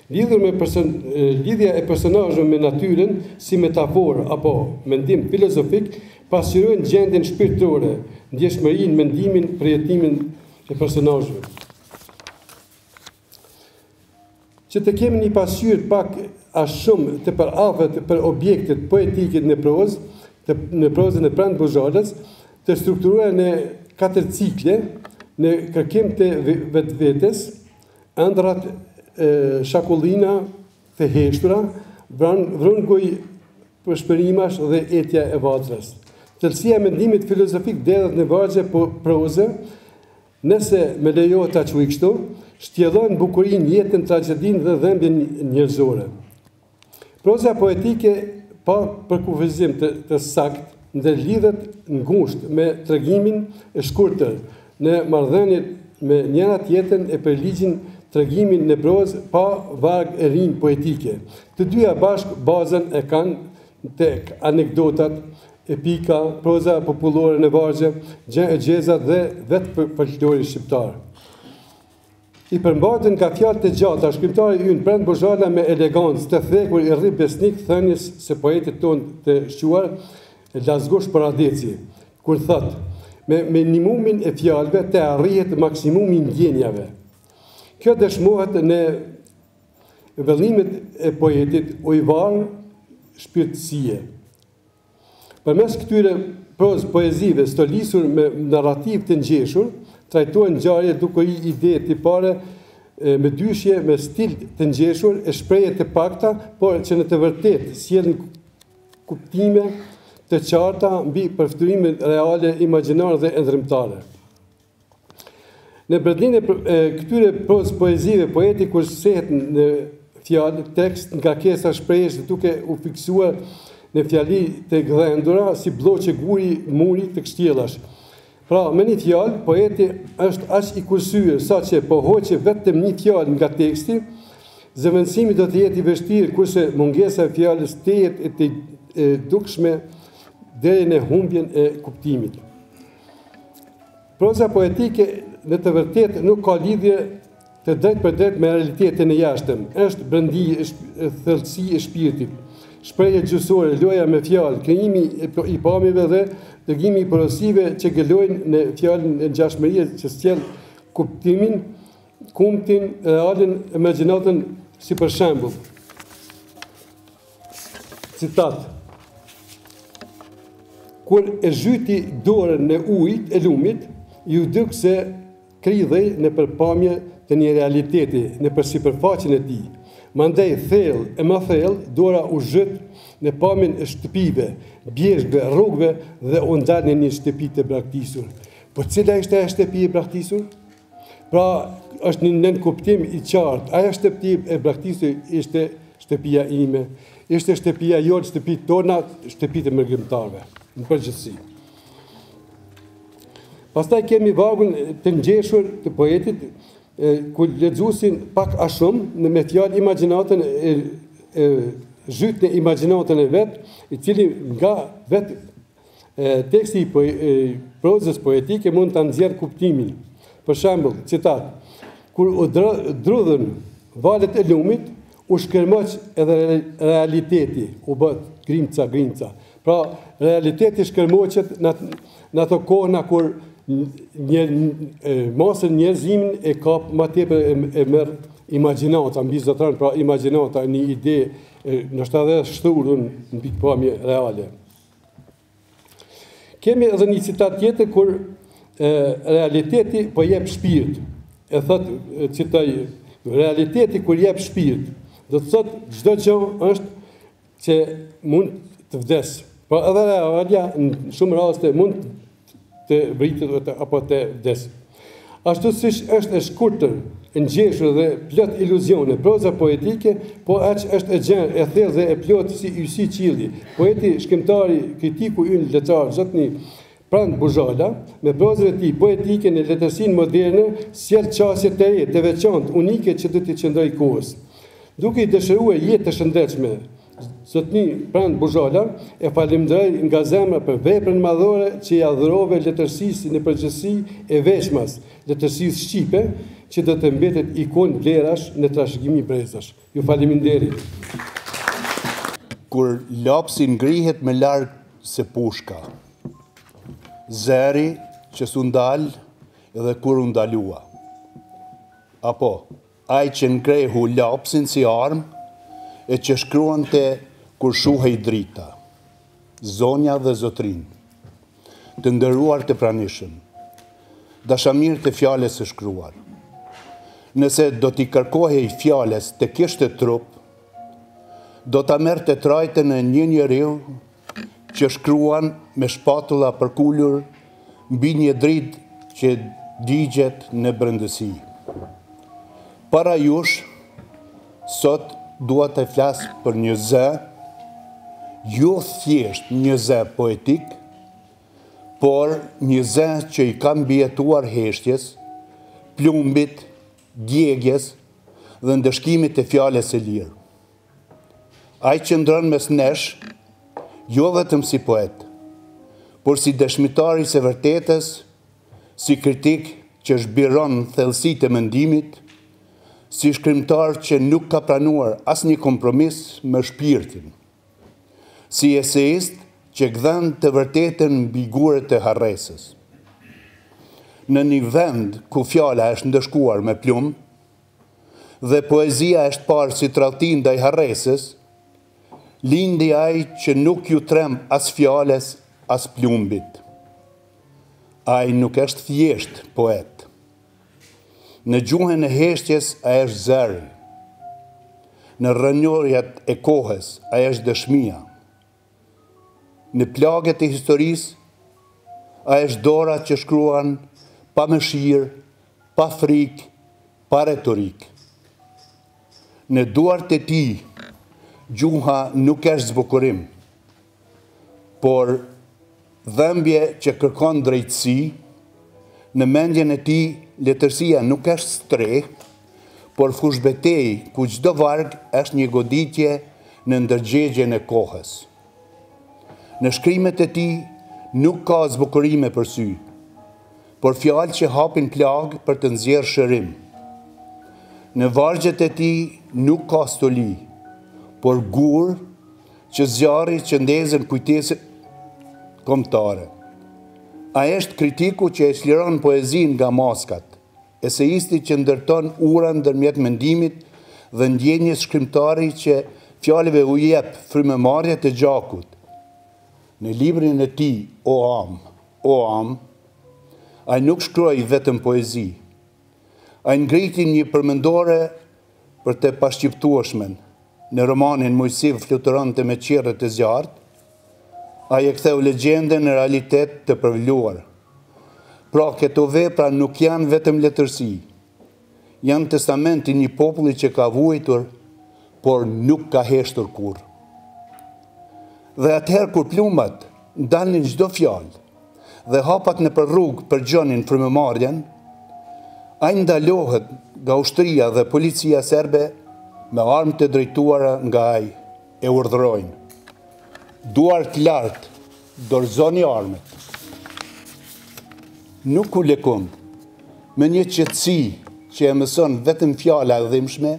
[SPEAKER 10] Lidhja e personazhëve me natyrën si metaforë apo mendim filozofik pasqyrojnë gjendjen shpirtërore, ndjeshmërinë, mendimin, përjetimin e personazhëve. Që të kemi një pasqyrë pak a shumë të përafët për objektet poetike në prozën e Prand Bozhalës, të strukturuar në 4 cikle, në kërkim të vetvetes, ëndrat shakullina të heshtura, vrënguj përshpërimash dhe etja e vatrës. Thelësia e mendimit filozofik dedhet në vargje proze, nëse me lejo ta quaj kështu, shtjellon bukurinë, jetën, tragjedinë dhe dhembjen njerëzore. Proza poetike pa përkufizim të saktë ndërlidhet ngushtë me tregimin e shkurtër në marrëdhënie me njëra tjetrën e për ligjin tregimin në prozë pa varg e rinj poetike. Të dyja bashkë bazën e kanë tek anekdotat, epika, proza popullore në vargje, gjezat dhe vetë folklori shqiptar. I përmbaten nga fjalët e gjata, shkrimtari ynë Prand Bozhala me elegancë të thekur i rri besnik thënies se poetit tonë të shquar Lazgosh Paradeci, kur thot, me minimumin e fjalëve të arrihet maksimumi ndjenjave. Kjo dëshmohet në vëllimet e poetit ujvar shpirtësie. Përmes këtyre poezive stolisur me narrativ të ngjeshur, trajtojnë ngjarje duke i ide tipare me dyshje, me stil të ngjeshur, e shprehje të pakta, por që në të vërtetë sjellin kuptime të qarta mbi përftyrime reale, imagjinare dhe endrimtare. Në bredhin e këtyre poezive, poeti kur sehet në fjalë, tekst nga kesa shprehjes duke u fiksuar në fjali të gdhendura si bloqe guri muri të kështjellash. Pra, me një fjalë, poeti është aq i kursyer sa që po hoqe vetëm një fjalë nga teksti, zëvendësimi do të jetë i vështirë, kurse mungesa e fjalës të jetë e dukshme deri në humbjen e kuptimit. Proza poetike në të vërtetë nuk ka lidhje të drejt për drejt me realitetin e jashtëm, është brendi thellësi e shpirtit, shprehje gjysore, loja me fjalë, krijimi i pamjeve dhe dërgimi i porosive që gëllojnë në fjalën e ngjashmërisë që sjell kuptimin, kumtin, realin, imagjinatën, si për shembull. Citat. Kur e zhyti dorën në ujit e lumit, ju duk se kridhej në përpamje të një realiteti, në për sipërfaqen e tij. Mandej thellë e më thellë, dora u zhyt në pamjen e shtëpive, bjeshkve, rrugëve dhe u ndal në një shtëpi të braktisur. Po cila ishte ajo shtëpi e braktisur? Pra, është një nën kuptim i qartë. Ajo shtëpi e braktisur ishte shtëpia ime, ishte shtëpia jote, shtëpit tona, shtëpit e mërgjimtarve, në përgjithësi. Pastaj kemi vargun të ngjeshur të poetit, ku lexuesin pak a shumë me fjalë imagjinatën zhyt në imagjinatën e vet, i cili nga vet teksti i prozës poetike mund ta nxjerr kuptimin. Për shembull, citat: kur u drudhën valet e lumit, u shkërmoq edhe realiteti, u bë grimca. Pra, realiteti shkërmoqet në ato kohëna kur masën njerëzimin e kap ma tepër e merr imagjinata, mbi zotran, pra imagjinata, një ide, nështë edhe shturën në pikpamje reale. Kemi edhe një citat tjetër kur realiteti po jep shpirt. E thot, citoj, realiteti kur jep shpirt, do të thot çdo gjë është që mund të vdes. Pra edhe realia në shumë raste mund të vritet apo të vdes. Ashtu siç është e shkurtër, e ngjeshur dhe plot iluzione, proza poetike, po aq është e gjerë, e thellë dhe e plot si ysi qielli. Poeti, shkrimtari, kritiku ynë letar, zotni Prand Buzhala, me prozën e tij poetike në letërsinë moderne, sjell çështje të re, të veçantë, unike që do t'i qëndrojë kohës. Duke i dëshiruar jetë të shëndetshme, zotni Prand Buzhala e falenderoj nga zemra për veprën madhore që i adhurove letërsisë në përgjithësi e veçmas, letërsisë shqipe, që do të mbetet ikon vlerash në trashëgimi brezash. Ju faleminderit.
[SPEAKER 11] Kur lapsi ngrihet më larg se pushka, zeri që s'u ndal edhe kur u ndalua. Apo, ai që ngrehu lapsin si armë, e që shkruante kur shuhej drita, zonja dhe zotrin, të ndëruar të pranishëm, dashamir të fjales së shkruar. Nëse do t'i kërkohej fjales të kishte trup, do t'a merr të trajtën e një njeriu që shkruan me shpatulla përkullur mbi një dritë që digjet në brendësi. Para jush, sot dua të flas për një zë, jo thjesht një zë poetik, por një zë që i ka mbijetuar heshtjes, plumbit, djegjes dhe ndëshkimit të fjales së lirë. Ai qëndron mes nesh, jo vetëm si poet, por si dëshmitari i vërtetës, si kritik që zhbiron thellësitë e mendimit, si shkrimtar që nuk ka pranuar asnjë kompromis me shpirtin, si eseist që gdhen të vërtetën mbi guret e harresës. Në një vend ku fjala është ndëshkuar me plumb dhe poezia është parë si tradhtim ndaj harresës, lindi ai që nuk ju trem as fjales, as plumbit. Ai nuk është thjesht poet. Në gjuhën e heshtjes ai është zëri. Në rrënjorjat e kohës ai është dëshmia. Në plagët e historisë ai është dora që shkruan pa mëshirë, pa frikë, pa retorik. Në duart e tij gjuha nuk është zbukurim, por dhëmbje që kërkon drejtësi. Në mendjen e tij letërsia nuk është streh, por fushbetej ku çdo varg është një goditje në ndërgjegjen e kohës. Në shkrimet e tij nuk ka zbukurime për sy, por fjalë që hapin plag për të nxjerrë shërim. Në vargjet e tij nuk ka stoli, por gur që zjarri që ndezën kujtesë kombëtare. Ai është kritiku që e çliron poezinë nga maskat, eseisti që ndërton urën ndërmjet mendimit dhe ndjenjes shkrimtari që fjalëve u jep frymëmarrje të gjakut. Në librin e tij O Am, ai nuk shkroi vetëm poezi. Ai ngriti një përmendore për të pashqiptueshmen. Në romanin Mujsiv fluturonte me qerrët e zjarrt, ai e ktheu legjendën në realitet të përvluar. Pra, këto vepra nuk janë vetëm letërsi, janë testamenti një populli që ka vuajtur, por nuk ka heshtur kurrë. Dhe atëherë kur plumat ndalnin çdo fjalë dhe hapat në rrugë përgjonin frymëmarrjen, ai ndalohet nga ushtria dhe policia serbe me armë të drejtuara nga ai, e urdhërojnë: duart lartë, dorëzoni armët. Nuk u lëkund, me një qetësi që e mëson vetëm fjala e dhimbshme,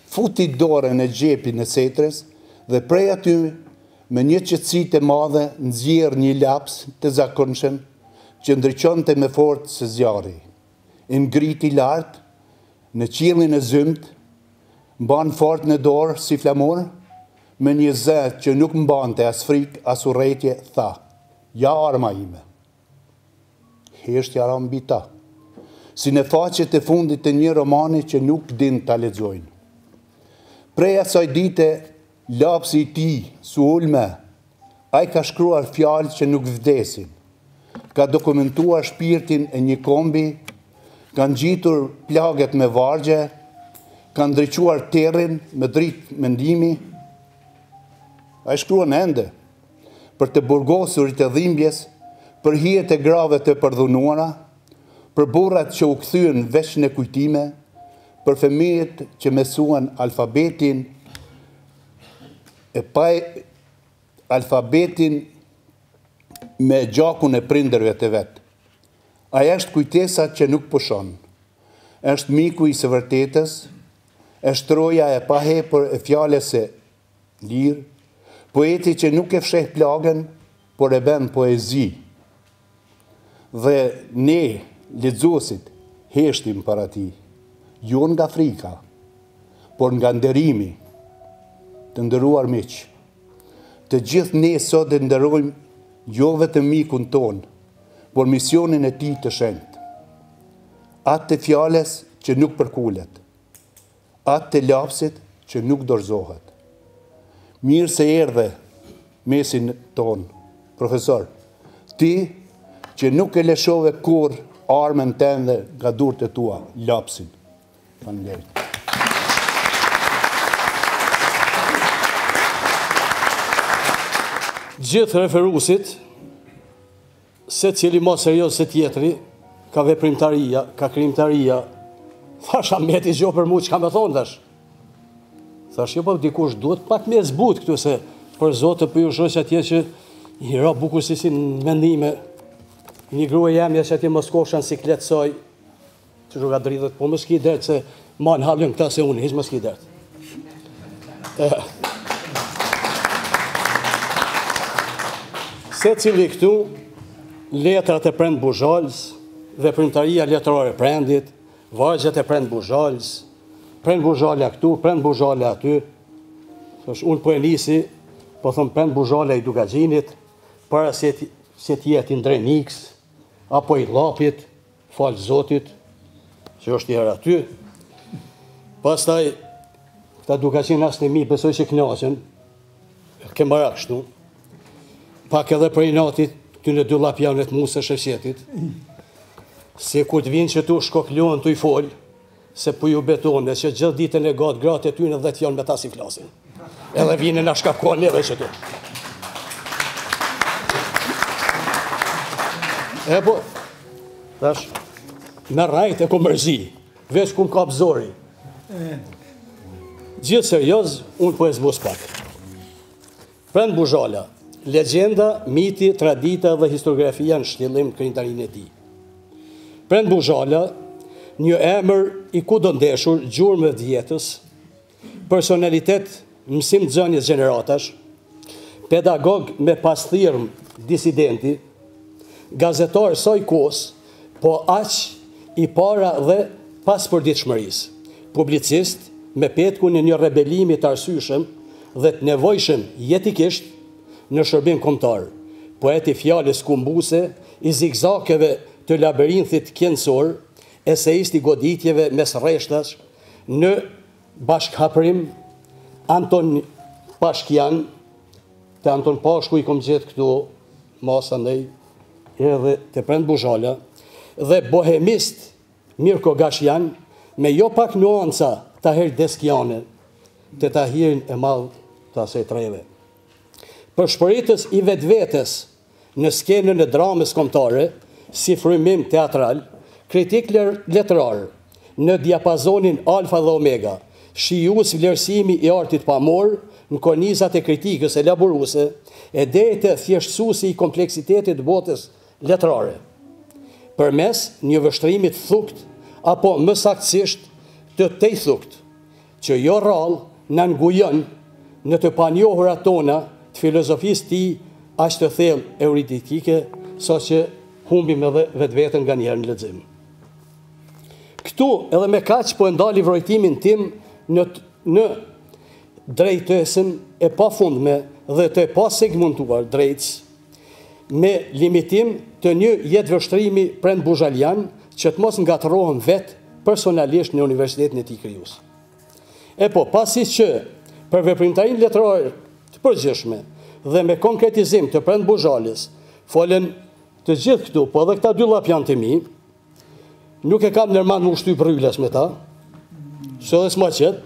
[SPEAKER 11] futi dorën e xhepin e setrës dhe prej aty me një qetësi të madhe nxjerr një laps të zakonshëm që ndriçonte me forcë së zjarri. I ngriti lart në qiellin e zymt, mban fort në dorë si flamur, me një zë që nuk mbante as frikë as urrëtie, tha: ja arma ime. Heshtja ra mbi ta, si në faqet e fundit të një romani që nuk din ta lexojnë. Prej asaj dite, lapsi i tij su ulme, ai ka shkruar fjalë që nuk vdesin, ka dokumentuar shpirtin e një kombi, ka ngjitur plaget me vargje, ka ndriçuar terrin me dritë mendimi. Ai shkruan ende për të burgosurit e dhimbjes, për hijet e grave të përdhunuara, për burrat që u kthyen veç në kujtime, për fëmijët që mësuan alfabetin me gjakun e prindërve të vet. Ai është kujtesa që nuk pushon, është miku i së vërtetës, është roja e pahepër e fjalës së lirë, poeti që nuk e fsheh plagën, por e bën poezi. Dhe ne, lexuesit, heshtim para tij, jo nga frika, por nga nderimi. Të nderuar miq, të gjithë ne sot e nderojmë jo vetëm mikun ton, por misionin e tij të shenjtë. Atë të fjalës që nuk përkulet, atë të lapsit që nuk dorëzohet. Mirë se erdhe mesin ton, profesor, ti që nuk e lëshove kur armën tënde nga durët e tua, lapsin. Faleminderit.
[SPEAKER 10] Gjithë referusit, se cili më serios se tjetëri, ka veprimtaria, ka krimtaria, thash Ahmeti gjo për mu që ka me thonë thash. Thash, jo, po dikush duhet pak me zbut këtu, se për zotë për ju shoqë atje që i ra bukur si në mendime, një grua jemja që atje Moskoshan si kletësoj, që shuka dridhët, po më s'ki detë, se ma në halën këta se unë, hiq më s'ki detë. Se cili këtu, letrat e prend Buzhalës, veprimtaria letrore prendit, vargjet e prend Buzhalës, prend Buzhala këtu, prend Buzhala aty. Unë po e nisi, po thëmë prend Buzhala i Dugaxhinit, para se t'jeti Ndreniks, apo i Llapit, falë Zotit, që është tjerë aty. Pastaj, këta Dugaxhin asë në mi, besoj që knaqen, ke mara kështu, pak edhe për i natit, ty në dy lapjanet mu së shëshjetit, se ku të vinë që tu shkokluan të i folë,
[SPEAKER 12] se po ju betone që gjithë ditën e gratë e tyne dhe t'jon me ta si flasin. Edhe vine në shkakon edhe që tu. E po, tash, në rajt e ku mërzi, veç ku më kap zori. Gjithë serios, unë po e zbus pak. Prand Buzhala, legenda, miti, tradita dhe historiografia në shtjellim krijtarin e tij. Prand Buzhala, një emër i kudo ndeshur, gjurmë dhe jetës, personalitet, mësim dzënjes gjeneratash, pedagog me pasthirm disidenti, gazetar soj kos, po aq i para dhe pas përditshmërisë, publicist me petkun e një rebelimi të arsyeshëm dhe të nevojshëm jetikisht në shërbim kombëtar, poet i fjalës kumbuse, i zigzakeve të labirinthit qendësor, eseist i goditjeve mes rreshtash, në bashkëhapërim, Anton Pashkian, të Anton Pashku i kom gjithë këtu masa ndaj, edhe të Prand Buzhala, dhe bohemist Mirko Gashjan, me jo pak nuanca Tahir Deskiane, të Tahirin e madh të asaj treve. Për shpëritës i vetvetes në skenën e dramës kombëtare, si frymim teatral, kritik letrar në diapazonin alfa dhe omega, shijues vlerësimi i artit pamor në kornizat e kritikës elaboruese, e deri te thjeshtësuesi i kompleksitetit të botës letrare, përmes një vështrimi të thukt apo më saktësisht të tejthukt, që jo rrallë në ngujon në të panjohurat tona të filozofisë ti aq të thellë euritike, sa që humbim edhe vetveten nga njerë në lexim. Këtu edhe me kaq po e ndali vrojtimin tim në drejtësën e pafundme dhe të pasegmentuar drejtës, me limitim të një jetë-vështrimi Prand Buzhalian, që të mos ngatërohem vetë personalisht në universitetin e tij krijues. E po, pasi që për veprimtarinë letrare të përgjithshme dhe me konkretizim të Prand Buzhalës folen të gjithë këtu, po edhe këta dy llap janë të mi, nuk e kam nërmand më ushtyp rryles me ta, se dhe s'ma qëtë,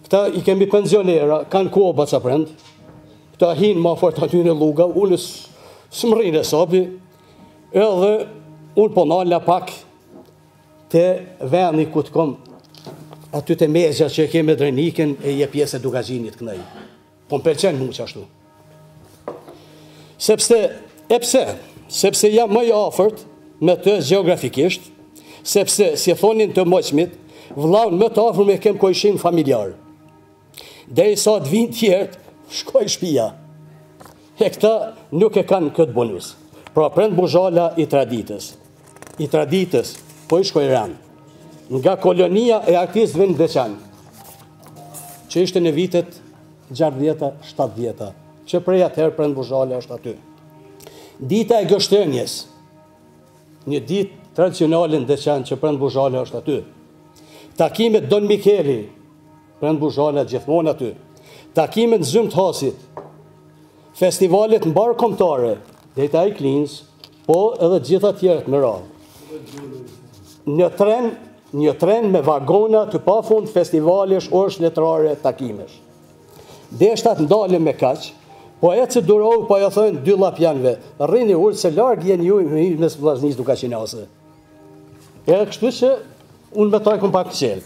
[SPEAKER 12] këta i kemi pensionera, kanë koba ca Prand, këta hinë ma fort aty në luga, unë s'më rrinë e sapi, edhe unë po nalla pak të vendi ku të kom aty të mezja që e keme dreniken e je pjesë e Dugazhinit kënej. Po më pëlqen mu që ashtu. Sepse jam më i afërt me të geografikisht, sepse, si thonin të moqmit, vllaun më të afër me kem kojshim familjar. Deri sa të vinë tjertë, shkoj shtëpia. E këta nuk e kanë këtë bonus. Pra Prand Buzhala i traditës, po i shkoj rënd, nga kolonia e artistëve në Deçan, që ishte në vitet 60-70, që prej atëherë Prand Buzhala është aty. Dita e gështenjes, një ditë tradicionale në Deçan që Prand Buzhala është aty. Takimet Don Mikeli, Prand Buzhala gjithmonë aty. Takimet në Zymt Hasit, festivalet në barë kombëtare, Data i Klins, po edhe gjitha tjerët në radhë. Një tren me vagona të pafund festivalesh, orësh letrare, takimesh. Deshtat ndale me kaq, po e që durohu, po e thënë dy lapjanve, rrini urë se largë jenë ju mes vllaznisë Dukaqinase. E kështu që unë me taj këm pak qelë.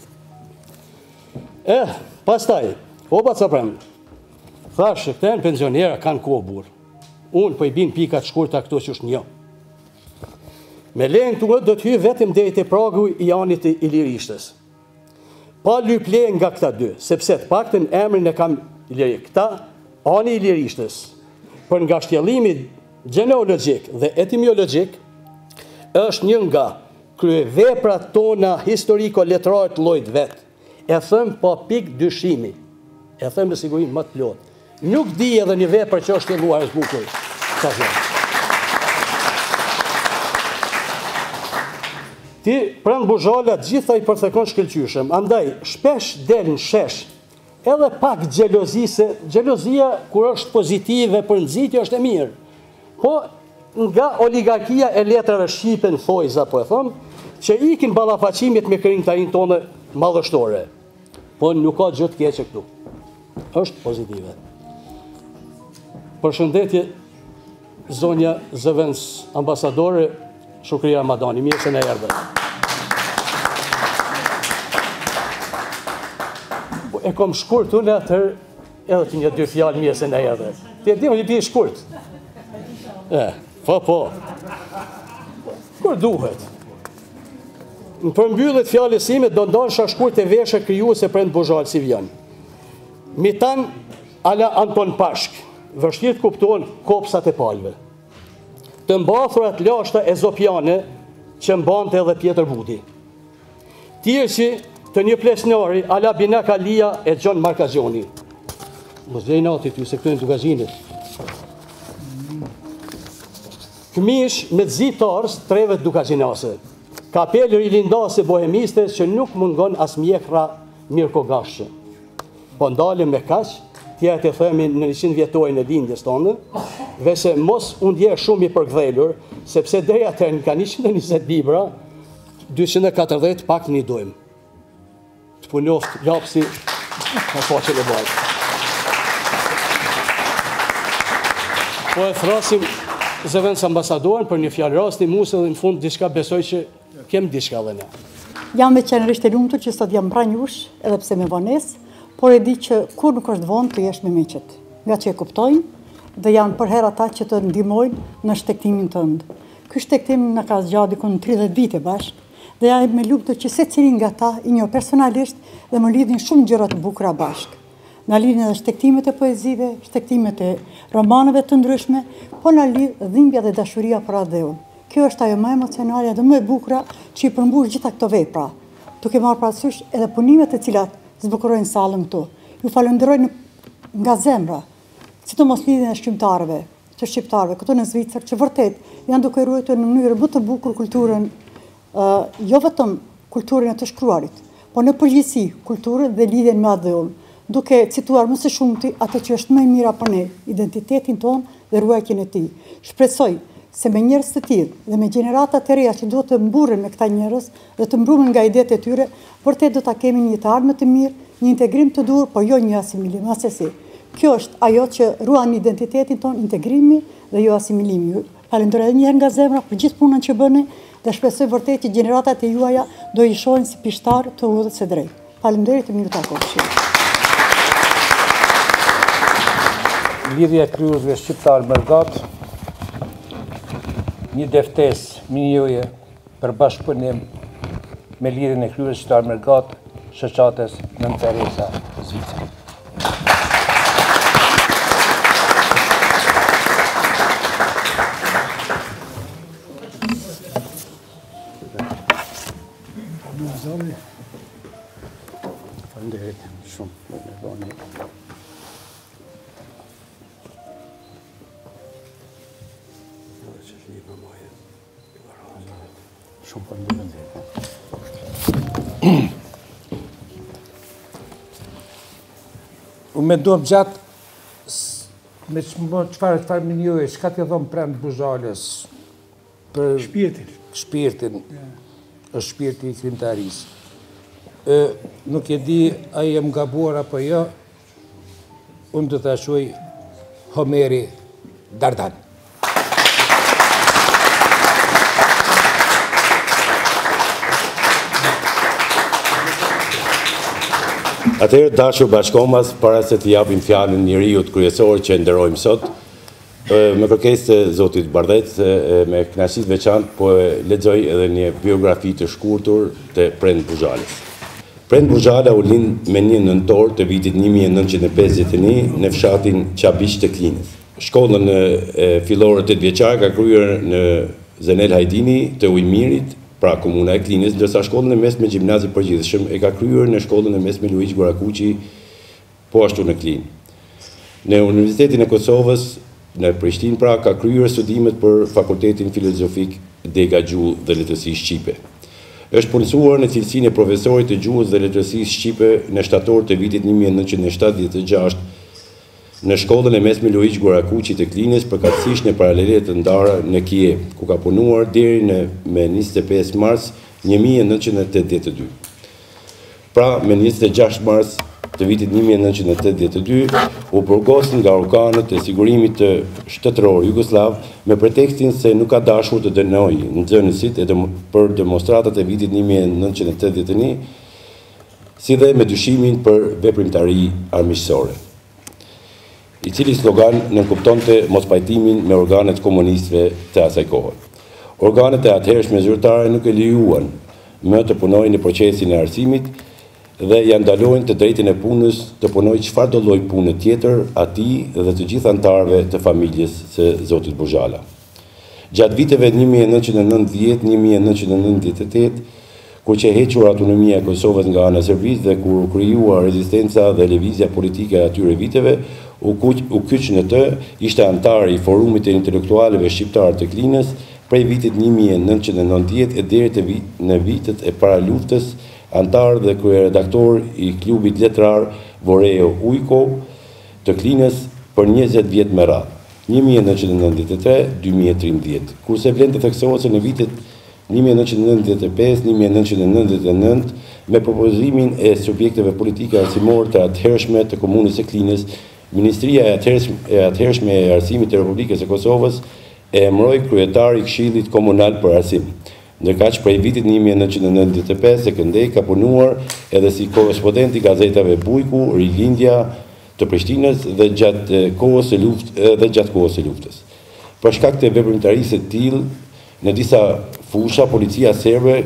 [SPEAKER 12] Pastaj, oba ca Prand, thashë, këte në pensionera kanë kohë burë. Unë po i bin pikat shkurta këto që është një. Me lejnë të do të hy vetëm deri te pragu i anit i Ilirishtës. Pa lyp lejnë nga këta dy, sepse të paktën emrin e kam Iliri. Këta, ani i Ilirishtës, për nga shtjellimi genealogjik dhe etimologjik, është një nga kryeveprat tona historiko-letrare të llojit vet. E them pa pik dyshimi. E them me siguri më të plotë. Nuk di edhe një vepër që është shtjelluar e bukur. Ti Prand Buzhala gjitha i përthekon shkëlqyshëm, andaj shpesh del në shesh, edhe pak xhelozia kur është pozitive për nxitje është e mirë. Po nga oligarkia e letrave shqipe në thojza, po e thom, që ikin ballafaqimit me krijimtarinë tonë madhështore. Po nuk ka gjë të keqe këtu. Është pozitive. Përshëndetje zonja zëvendës ambasadore Shukri Ramadani, mirë se na erdhe. E kom shkurt unë atër edhe të një dy fjalë mirë se na erdhe. Ti e di unë i bie shkurt. Po. Kur duhet. Në përmbyllet fjalës sime do ndalësha shkurt e veshë krijuese Prent Buzhal si vjen. Mitan ala Anton Pashk, vështirë të kuptohen kopsat e palëve. Të mbathurat lashta e Zopiane që mbante edhe Pjetër Budi. Tjerësi të një plesnari ala Binak Alia e Gjon Markazioni. Mos vjen nati ty se këtu në Dugazinit. Këmish me zitars treve dukazinase. Kapelë rilindase bohemiste që nuk mungon as mjekra mirkogashë. Po ndalim me kaq, tjerë të themi në 100 vjetojnë e lindjes tonë, dhe se mos unë dje shumë i përkdhelur, sepse deri atëherë ka 120 libra, 240 pak një dojmë. Të punoft lapsi në faqen e bajtë. Po e thrasim zëvendës ambasadorën për një fjalë rasti musë dhe në fund diçka besoj që kem diçka dhe ne.
[SPEAKER 13] Jam me qenerisht e lumtur që sot jam mbranjush, edhe pse me vonesë, por e di që kur nuk është vonë të jesh me miqët, nga që e kuptojnë dhe janë për herë ata që të ndihmojnë në shtektimin tënd. Ky shtektim na ka zgjatur dikon 30 vite bashkë dhe jam me lutje që secili nga ta i njoh personalisht dhe më lidhin shumë gjëra të bukura bashkë. Na lidhin edhe shtektimet e poezive, shtektimet e romaneve të ndryshme, po na lidh dhimbja dhe dashuria për Adheun. Kjo është ajo më emocionale dhe më e bukura që i përmbush gjitha këto vepra, duke marrë parasysh edhe punimet e cilat zbukurojnë sallën këtu. Ju falenderoj nga zemra, sidomos lidhjen e shqiptarëve, këtu në Zvicër, që vërtet janë duke ruajtur në mënyrë më të bukur kulturën, jo vetëm kulturën e të shkruarit, po në përgjithësi kulturën dhe lidhjen me Adheun, duke cituar më së shumti atë që është më e mira për ne, identitetin tonë dhe ruajtjen e tij. Shpresoj se me njerëz të tillë dhe me gjenerata të reja që duhet të mburren me këta njerëz dhe të mbruhen nga idetë e tyre, vërtet do ta kemi një të ardhmë të mirë, një integrim të dur, po jo një asimilim, asesi. Kjo është ajo që ruan identitetin ton, integrimi dhe jo asimilimi. Falenderoj edhe një herë nga zemra për gjithë punën që bëni dhe shpresoj vërtet që gjeneratat e juaja do i shohin si pishtar të udhës së drejtë. Faleminderit të mirë takojmë.
[SPEAKER 7] Lidhja e kryesve shqiptar Mërgat, një deftesë minjoje për bashkëpunim me lidhjen e kryesve shqiptar Mërgat, shoqatës Nën Teresa Zvicër.
[SPEAKER 2] Faleminderit shumë. Shumë faleminderit.
[SPEAKER 7] Unë me do më gjatë me qëfar minjoje, shka të thonë Prent Buzhalës për shpirtin, është shpirti i krimtarisë. Nuk e di a jem gabuar apo jo, unë do të shuaj Homeri Dardan.
[SPEAKER 1] Atëherë, dashur bashkomas, para se të japim fjalën njeriut kryesor që nderojmë sot, me kërkesë të zotit Bardhet, me kënaqësi të veçantë, po lexoj edhe një biografi të shkurtur të Prent Buzhalës. Prent Buzhala u lind me 1 nëntor të vitit 1951 në fshatin Qabiq të Klinës. Shkollën fillore 8 vjeçare ka kryer në Zenel Hajdini të Ujmirit, pra komuna e Klinës, ndërsa shkollën e mesme gjimnazi përgjithshëm e ka kryer në shkollën e mesme Luiq Gorakuqi, po ashtu në Klinë. Në Universitetin e Kosovës, në Prishtinë, pra, ka kryer studimet për Fakultetin Filozofik Dega Gjuhë dhe Letërsi Shqipe. Është punësuar në cilësinë e profesorit të gjuhës dhe letërsisë shqipe në shtator të vitit 1976 në shkollën e mesme Luiq Gorakuqi të Klinës, përkatësisht në paralele të ndara në Kiev, ku ka punuar deri me 25 mars 1982. Pra, me 26 mars të vitit 1982, u përgosin nga organët e sigurimit të shtetëror Jugoslav me pretekstin se nuk ka dashur të dënojë nxënësit për demonstratat e vitit 1981, si dhe me dyshimin për veprimtari armiqësore, i cili slogan nënkuptonte mospajtimin me organet komunistëve të asaj kohe. Organet e atëhershme zyrtare nuk e lejuan më të punojnë në procesin e arsimit dhe janë ndalojnë të drejtën e punës të punojë çfarëdo lloj pune tjetër atij dhe të gjithë anëtarëve të familjes së zotit Buzhala. Gjatë viteve 1990-1998, kur që hequr autonomia e Kosovës nga ana e Serbisë dhe kur krijuar rezistenca dhe lëvizja politike e atyre viteve, u kyç në të, ishte antar i Forumit të Intelektualëve Shqiptar të Klinës prej vitit 1990 e deri në vitet e para luftës, antar dhe kryeredaktor i klubit letrar Voreo Ujko të Klinës për 20 vjet me radhë, 1993-2013, kurse vlen të theksohet se në vitet 1995-1999, me propozimin e subjekteve politike arsimor të atëhershme të komunës së Klinës, Ministria e atëhershme e Arsimit të Republikës së Kosovës e emëroi kryetar i Këshillit Komunal për Arsim. Ndërkaq prej vitit 1995 se këndej ka punuar edhe si korrespondent i gazetave Bujku, Rilindja të Prishtinës dhe gjatë kohës së luftës. Për shkak të veprimtarisë së tillë, në disa fusha policia serbe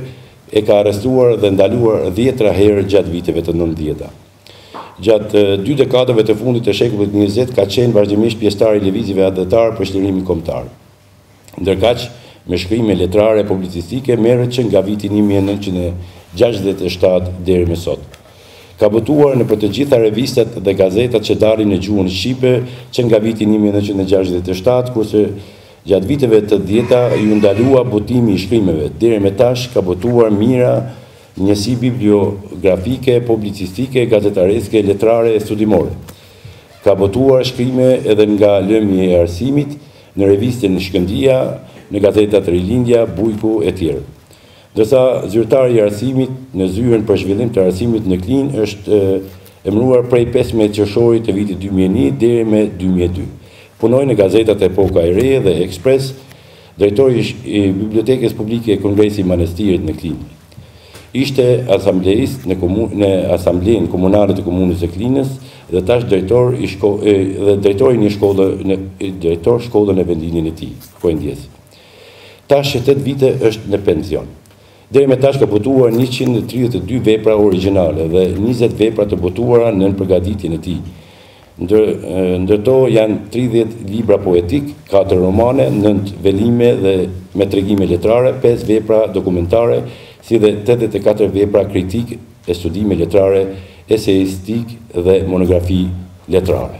[SPEAKER 1] e ka arrestuar dhe ndaluar 10 herë gjatë viteve të 90-ta. Gjatë 2 dekadave të fundit të shekullit 20 ka qenë vazhdimisht pjesëtar i lëvizjeve adhetar për shlirimin kombëtar. Ndërkaq, me shkrime letrare publicistike merret që nga viti 1967 deri më sot. Ka botuar në për të gjitha revistat dhe gazetat që dalin në gjuhën shqipe që nga viti 1967, kurse gjatë viteve të 10-ta ju ndalua botimi i shkrimeve. Deri më tash ka botuar mira njësi bibliografike, publicistike, gazetareske, letrare e studimore. Ka botuar shkrime edhe nga lëmi e arsimit, në revistën Shkëndia, në gazetat Rilindja, Bujku e tjerë. Ndërsa zyrtari i arsimit në zyrën për zhvillim të arsimit në Klinë është emëruar prej 15 qershorit të vitit 2001 deri me 2002. Punoi në gazetat Epoka e Re dhe Ekspres, drejtori i Bibliotekës Publike e Kongresi Manastirit në Klinë. Ishte asambleist në Asamblenë Komunale të Komunës së Klinës dhe tash drejtor shkollën e vendimit e tij, Koendjes. Tash 8 vite është në pension. Deri me tash ka botuar 132 vepra origjinale dhe 20 vepra të botuara në përgatitjen e tij. Ndërto janë 30 libra poetik, 4 romane, 9 velime dhe me tregime letrare, 5 vepra dokumentare, si dhe 84 vepra kritik e studime letrare, eseistik dhe monografi letrare.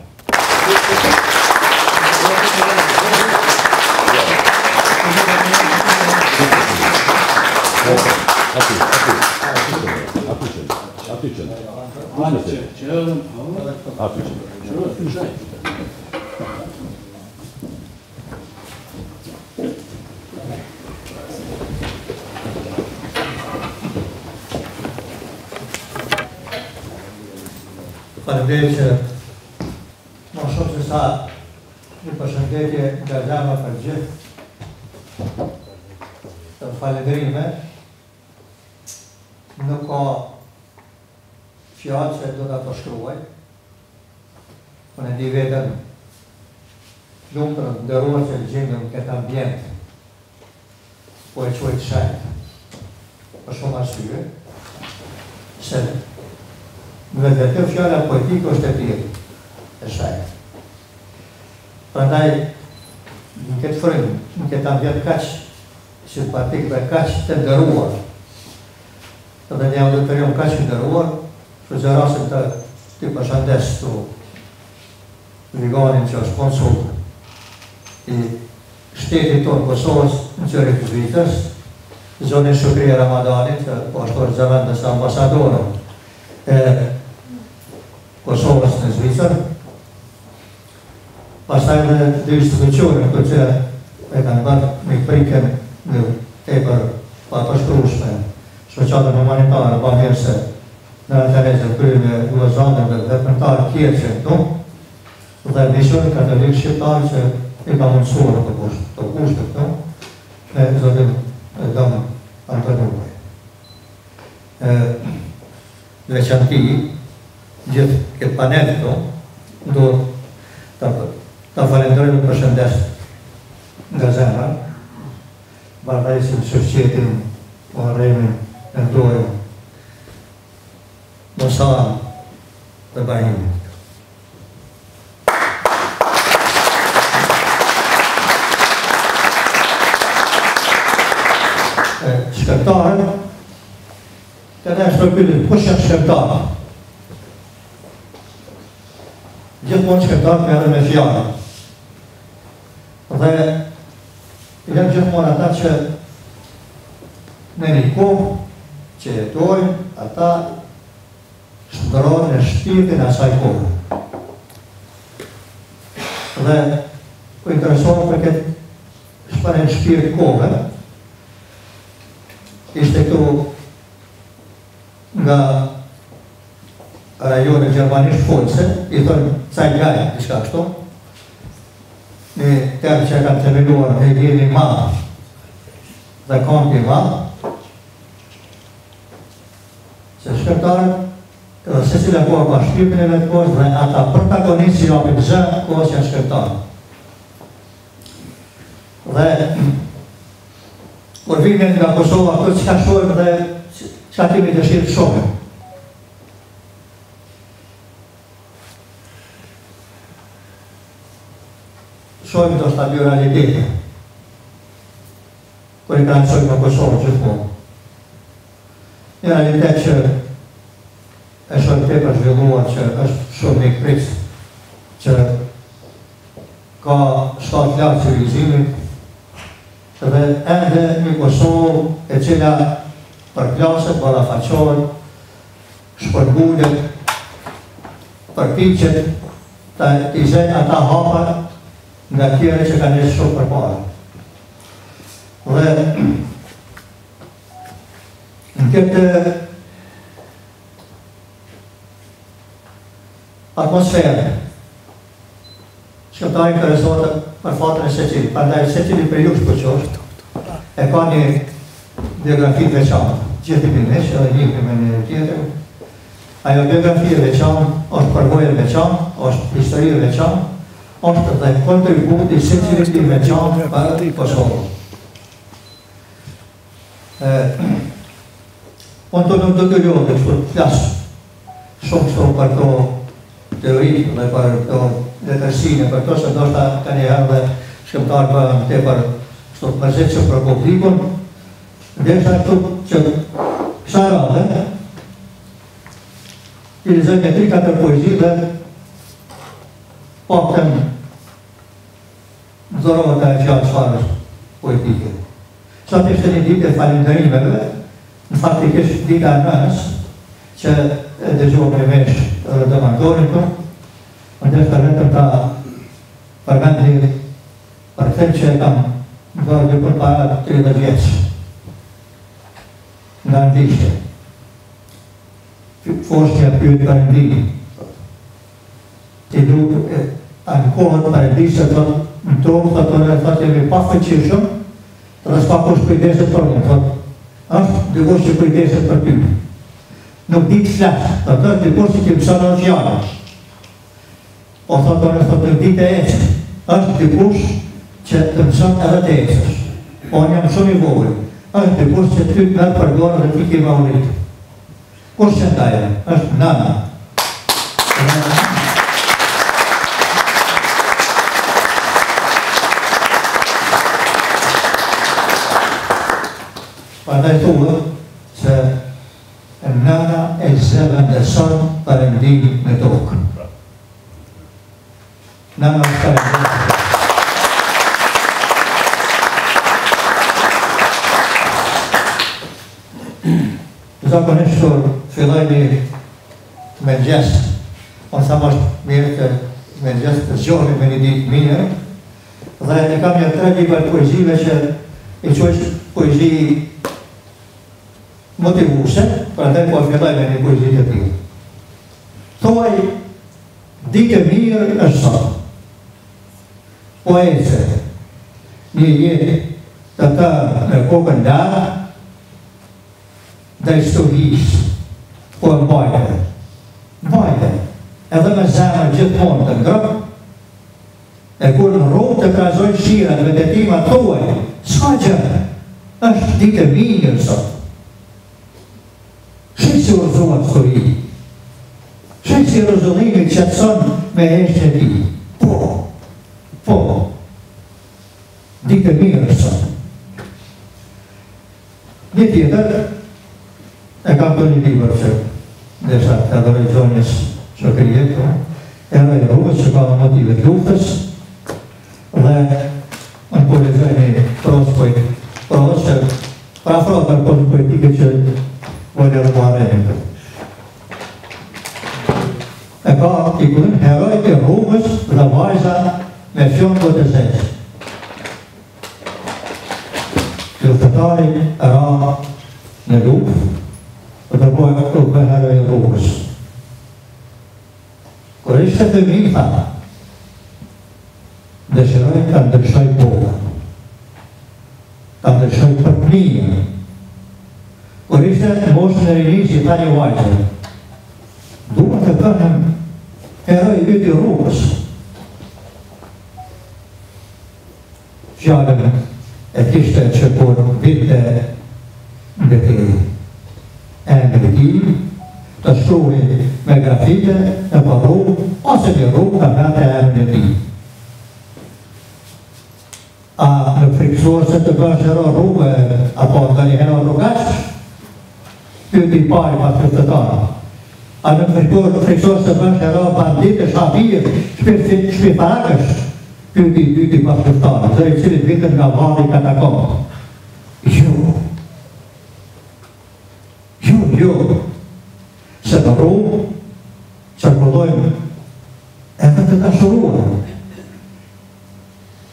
[SPEAKER 14] Faleminderit që më shumë se sa një përshëndetje nga zemra për gjithë të falënderime. Nuk ka fjallë që do të përshkruaj. Unë e di vetëm lumëtër ndëruar që gjendëm këtë ambjent, po e quajtë shajtë, për shumë arsye, se në vetë fjalla poetiko është e tjilë, e shajtë. Prandaj, në këtë frymë, në këtë ambjent kaq, simpatikve kaq të ndëruar, dhe një auditorium kaq të ndëruar, shëzërasim të përshëndes të Liganin që është konsul i shtetit tonë Kosovës në Zyrich të Zvicrës, zonin Shukria Ramadanit, që është zëvendës ambasadorën e Kosovës në Zvicër. Pastaj në dy institucionet për që e kanë bërë me priken në tepër pa përshkrueshme shoqatën humanitare, pa mirë se në Terezë krymë e Lozanën dhe përntarë tjerë që këtu, dhe misioni katolik shqiptar që i ka mundësuar të kushtë këtu, me zotin Dom Antonuaj. Veçanti, gjithë këtë panel këtu, do të falenderojmë për shëndes nga zemra, bardajsim shëqetin, uarremin, nëndojmë, Mosan dhe Bahimin. Shkërtarën, të ne është përpillit, kush janë shkërtarë? Gjithmonë shkërtarë me edhe me fjallë. Dhe janë gjithmonë ata që në një kohë që jetojnë, ata shndërojnë në shpirtin asaj kohë. Dhe ku interesonë për këtë shpërën shpirt kohë, ishte këtu nga rajone Gjermanisht Folse, i thonë Cajgaj, ishka kështu, një terë që kanë themeluar e gjeni ma dhe kampi ma, se shkërtarën, edhe se cilë kohë ka shpirtin e vetë kohës dhe ata protagonistë që japin zë kohës janë shkërtarën. Dhe kur vimin nga Kosova, këtë që ka shojmë dhe që ka timi dëshirë të shumë. Shojmë të është aty realiteti. Kur i ka nësojmë në Kosovë gjithmonë. Një realitet që e shumë të për zhvilluar që është shumë një krisë, që ka shtatë lartë civilizimit, dhe edhe një Kosovë e cila përklaset, balafaqohet, shpërngullet, përpiqet, të izejnë ata hapa nga tjere që ka njësë shumë përpare. Dhe në këtë atmosferë, shkëptarin kërësohet për fatën e secili, përndaj secili për jush për qështë, e ka një biografi të veçanë, gjithë i përmesh, edhe një për me një tjetër. Ajo biografi e veçanë, është përvoj e veçanë, është histori e veçanë, është dhe kontributi secilit i veçanë për Kosovë. Unë të nuk të të ljohë të kështu të flasë shumë kështu për to teoritë dhe për to letërsine, për to se do shta ka një herë dhe shkëmtarë për në te për kështu të mërzit që për publikun, dhe shta kështu që kësha rade, i rizën me 3-4 poezi dhe pakëtëm nëzorohet e fjallë qfarës poetike. Qatë ishte një ditë e falenderimeve, në faktikisht dita e nënës, që e dëgjohë me vesh dhe dëmandorin të, më dhe shtë vetëm ta përmendi për këtë që e kam në dhe për para 30 vjeqë nga ndishtë. Foshtja pyet për ndihë. Ti duke ankohet për ndishtë të në tonë, të tonë e thotë jemi pa fëqishëm, dhe s'pa kush kujdeset për një, thotë, është dikush që kujdeset për ty. Nuk di të flasë, thotë, dikush që mëson në fjallë. O thotë, nuk di të eqë, është dikush që të mëson edhe të eqësh. O një shumë i vogël, është dikush që ty mërë përgore dhe ty ki ma unitë. Kush që ndajë, është nana. Përndaj thuë se nana e zëvendëson përëndim në tokë. Nana është përëndim. Zakonisht fillojni me gjestë, unë sa më është mirë të me gjestë të zgjohemi me një ditë mirë, dhe ne kam një 3 libra poezive që i qojsh poezi motivuse, për ndaj po filloj me një poezi të tillë. Thuaj, ditë e mirë është sot. Poeze, një jetë të të në kokën larë, dhe historisë, po e mbajte, edhe me zemër gjithmonë të ngrëmë, e kur në rrugë të krazojnë shirën me detima tuaj, s'ka gjë, është ditë e mirë sot. Shë si urzuat stori, shë si Jeruzalimit qëtëson me eshtë e ti, po, ditë e mirë sot. Një tjetër, e kam të një libër që dhe sa të adhërë zonjës që krijetë, e në e rrugës që ka në motive të luftës, dhe në poezoj një prosë që pra afrot në prosë poetike që vojnë e rëmarejnë. E ka i këllin herojt e rrugës dhe vajza me fjonë të të zesë. Luftëtari ra në luftë, dhe bojnë këtë heroj e rrugës. Kër ishte të mi, tha, dëshiroj të ndryshoj boga, të ndryshoj përplijën. Kër ishte moshën e rini që tha një vajzë, duhet të bëhem heroj i rrugës. Fjallën e kishte që kur vite në të emri ti, të shkruhi me grafite në për rrugë, ose një rrugë ka vete emri ti. A në friksuar se të bësh hero rrugë, apo të një hero rrugashë, këtë i pari pa të të tarë. A në friksuar se të bësh hero banditë, shabirë, shpifarakësh, këtë i pa të të tarë, dhe i cilit vitën nga vali katakomë. Jo, se të rrugë, që këllojmë edhe të dashuruar.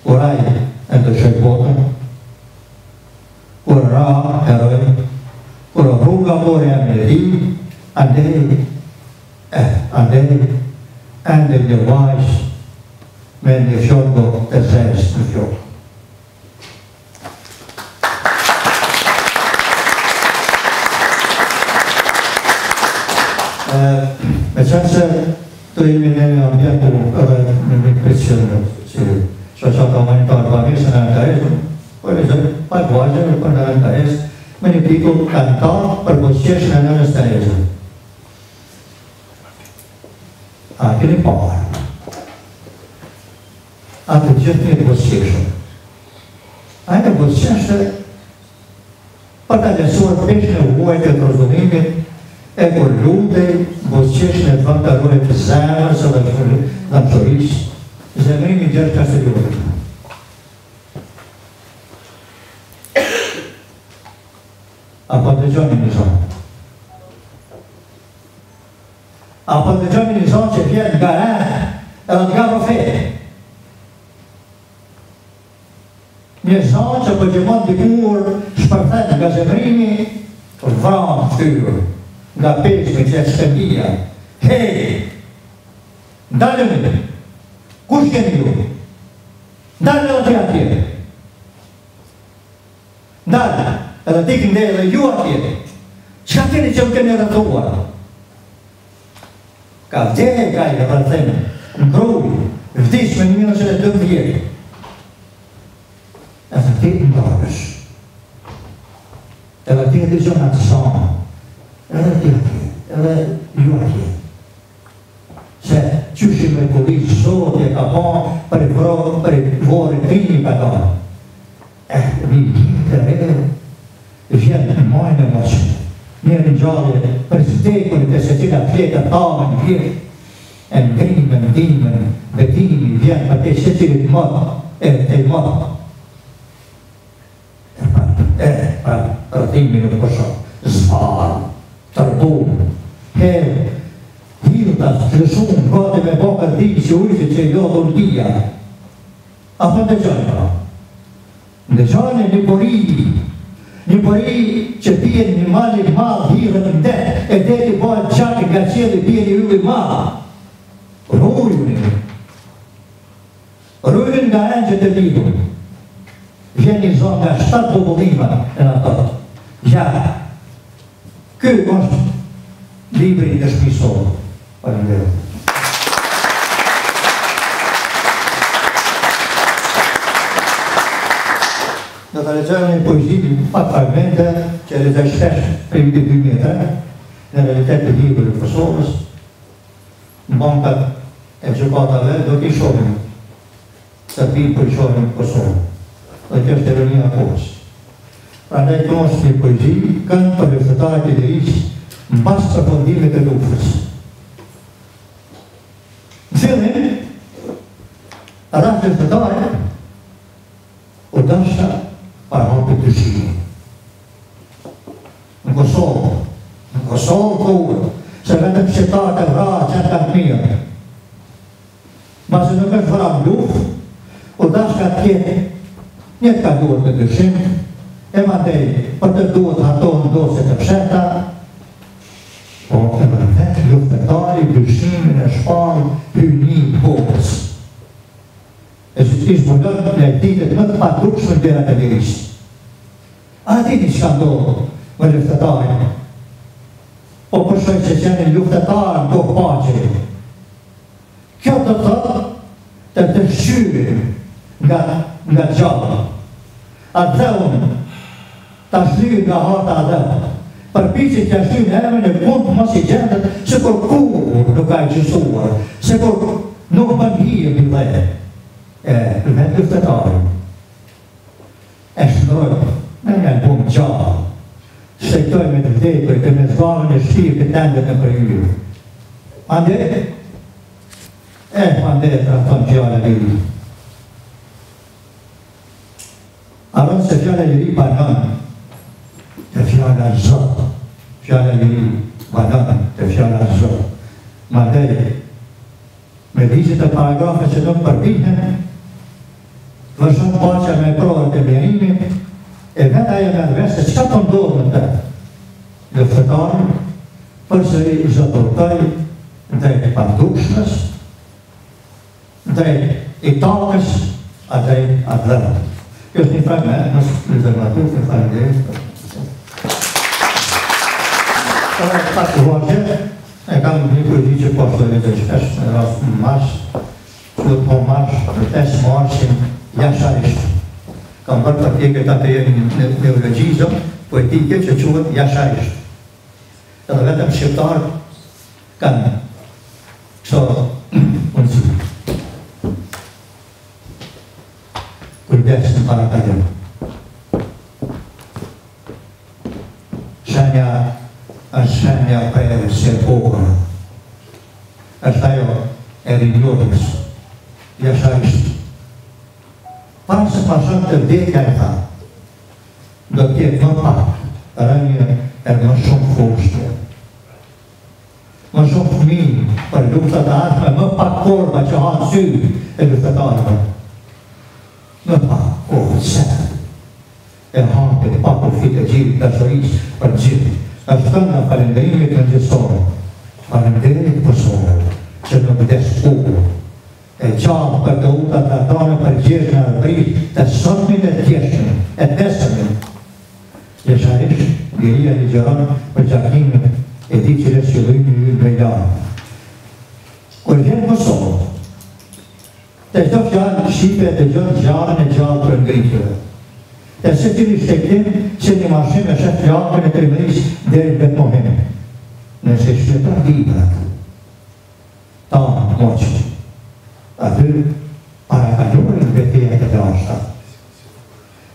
[SPEAKER 14] Kuraj e të shëjbotën, kur ra heroj, kur rruga mori e me di, andej një vajsh me një fjongo të zesë në fjongo. Me qënë se të imi në një ambjentu edhe në një krisënë si shoqata humanitarë pagesën e NKS, po e zërë, pa e vajzën për në NKS, me një titull kantar për bosqeshën e nënës të ezën. A keni parë. A të gjithë një bosqeshën. A e në bosqeshën për të lesuar peshën e uajt e të rëzunimit, e kur lutej, bosqeshën e të vantarojë të zemërës dhe të qërishë, zemërimi gjërë Kastellurë. Apo të gjoni një zonë. Apo të gjoni një zonë që vjetë nga rënë edhe nga rëfete. Një zonë që përgjimon të kur shpërthet nga zemërimi, vranë ftyrë, nga peshme që e shkëndia. Hej, ndalëmi, kush keni ju? Ndalë edhe të atje. Ndalë, edhe ti kënde edhe ju atje. Qa keni që më keni rëtuar? Ka vdje ka i rëthemë, në kruj, vdish me 1912. Edhe ti në darësh. Edhe ti në dizionë atë sanë. Edhe ti atje, edhe ju atje. Se qyshim me policë sot e ka pa për i vorit rini ka da. Një të re, vjenë në majnë e maqë. Njerë në gjallë për zdekunit e se cila fletë talë në vjetë. E në grimën, dimën, betimi, vjenë për te se cilit mëtë, e mëtë. Për rëtimi në përshon, zvarë, tërbumë, herë, hiltas, lëshumë, gati me bokër di që ujtë që jo dhurdia. A për në gjojnë pra? Në gjojnë një pori, Një pori që bie një mali madh hidhet në det, e deti bëhet qark nga qielli, bie një yll i madh. Rujnë nga engjët e libur. Vjen një zonë nga 7 dobullima e në ato. Ja, ky është libri i shpisor. Faleminderit. Në të lexojmë një poezi pak fragmente që lexoj shpesh për vitin 2003 në realitet të librit të Kosovës, në bankat e gjykatave do t'i shohim të pinë për shohim Kosovë. Dhe kjo është ironia e kohës. Prandaj kjo është një poezi kënd për luftëtarët e lirisë mbas përfundimit të luftës. Në fillim, rreth luftëtarët u dashta para hapit të shqimin. Në Kosovë kohë, se vetëm shqiptarët e vrarë që kanë mirë. Mase nuk është vrarë luftë, u dashka të kjetë një të ka duhet të dëshim, e mandej për të duhet hatonë dose të psheta, po e vërtet luftëtari dyshimin e shparë hyni kohës. E që ishtë mëllën në ditet më të padrukshme në dera të lirisë. A dini që ka ndohë më luftëtarin? Po përshoj që qenë luftëtarë në kohë paqe. Kjo të thotë të të shqyrim nga gjallë. A dheun të shlyri nga harta a dheun. Përpicit që shlyri në emën e mund mos i gjendët se kur kur nuk ka i gjësuar, se kur nuk më njërë i dhe. Vetë luftëtarin. E shnërë në një album gjallë. Shtektoj me të vdekoj të me zvarën e shtirë të tendet në përgjyrë. Ande të rafton fjallë e liri. Aron se fjallë e liri banon të fjallë e zot. Fjallë e liri banon të fjallë e zot. Mandej, me vizit e paragrafe që nuk përpihen, vërshon pacha me prorët e mjerimit, e vetë ajo me rrës se qka të ndodhë në të luftëtarën, përsëri i zotërtoj drejt pandukshmës, drejt i takës, a drejt a dhërët. Kjo është një fragment, nësë lëzërmatur të falenderit. Pak të hoqe, e kam një kërdi që po shtoj dhe shpesh në rast në marsh, që po marsh në 5 marshin jasharisht. Kam bërë për tjekët atë jemi në neologizëm poetike që quhet jasharisht. Edhe vetëm shqiptarë kanë kështo mundësi. Kujdes në para kalem. Shenja është shenja për se kohë. është ajo e rinjotës. Jasharisht. Parë se pashën të vdekja e tha, do tjetë më pak, rënjë e më shumë fushtë. Më shumë fëmijë për luftat e ardhme, më pak korba që hanë sy e luftetarëve. Më pak kohë sërë. E hapit pak u fit e gjithë dashurisë për gjithë. është të nga falenderimit në gjithësorë. Falenderimit pësorë, që në vdes kohë. E qapë për të utat të atane për gjithë në rëbrit të sotmin e tjeshën, e nesëmin. Jasharisht, liria ligjeron për gjakimin e di që lesë që dhujnë një me janë. Kër vjenë Kosovë, të gjdo fjallë Shqipe të gjdo gjarën e gjallë për ngritjëve. Të se të një shteklim që një mashim e shetë fjallën e të rimëris deri në betohemi. Nëse shqetar librat, ta moqë. Aty, para kalorin beteja të dashta.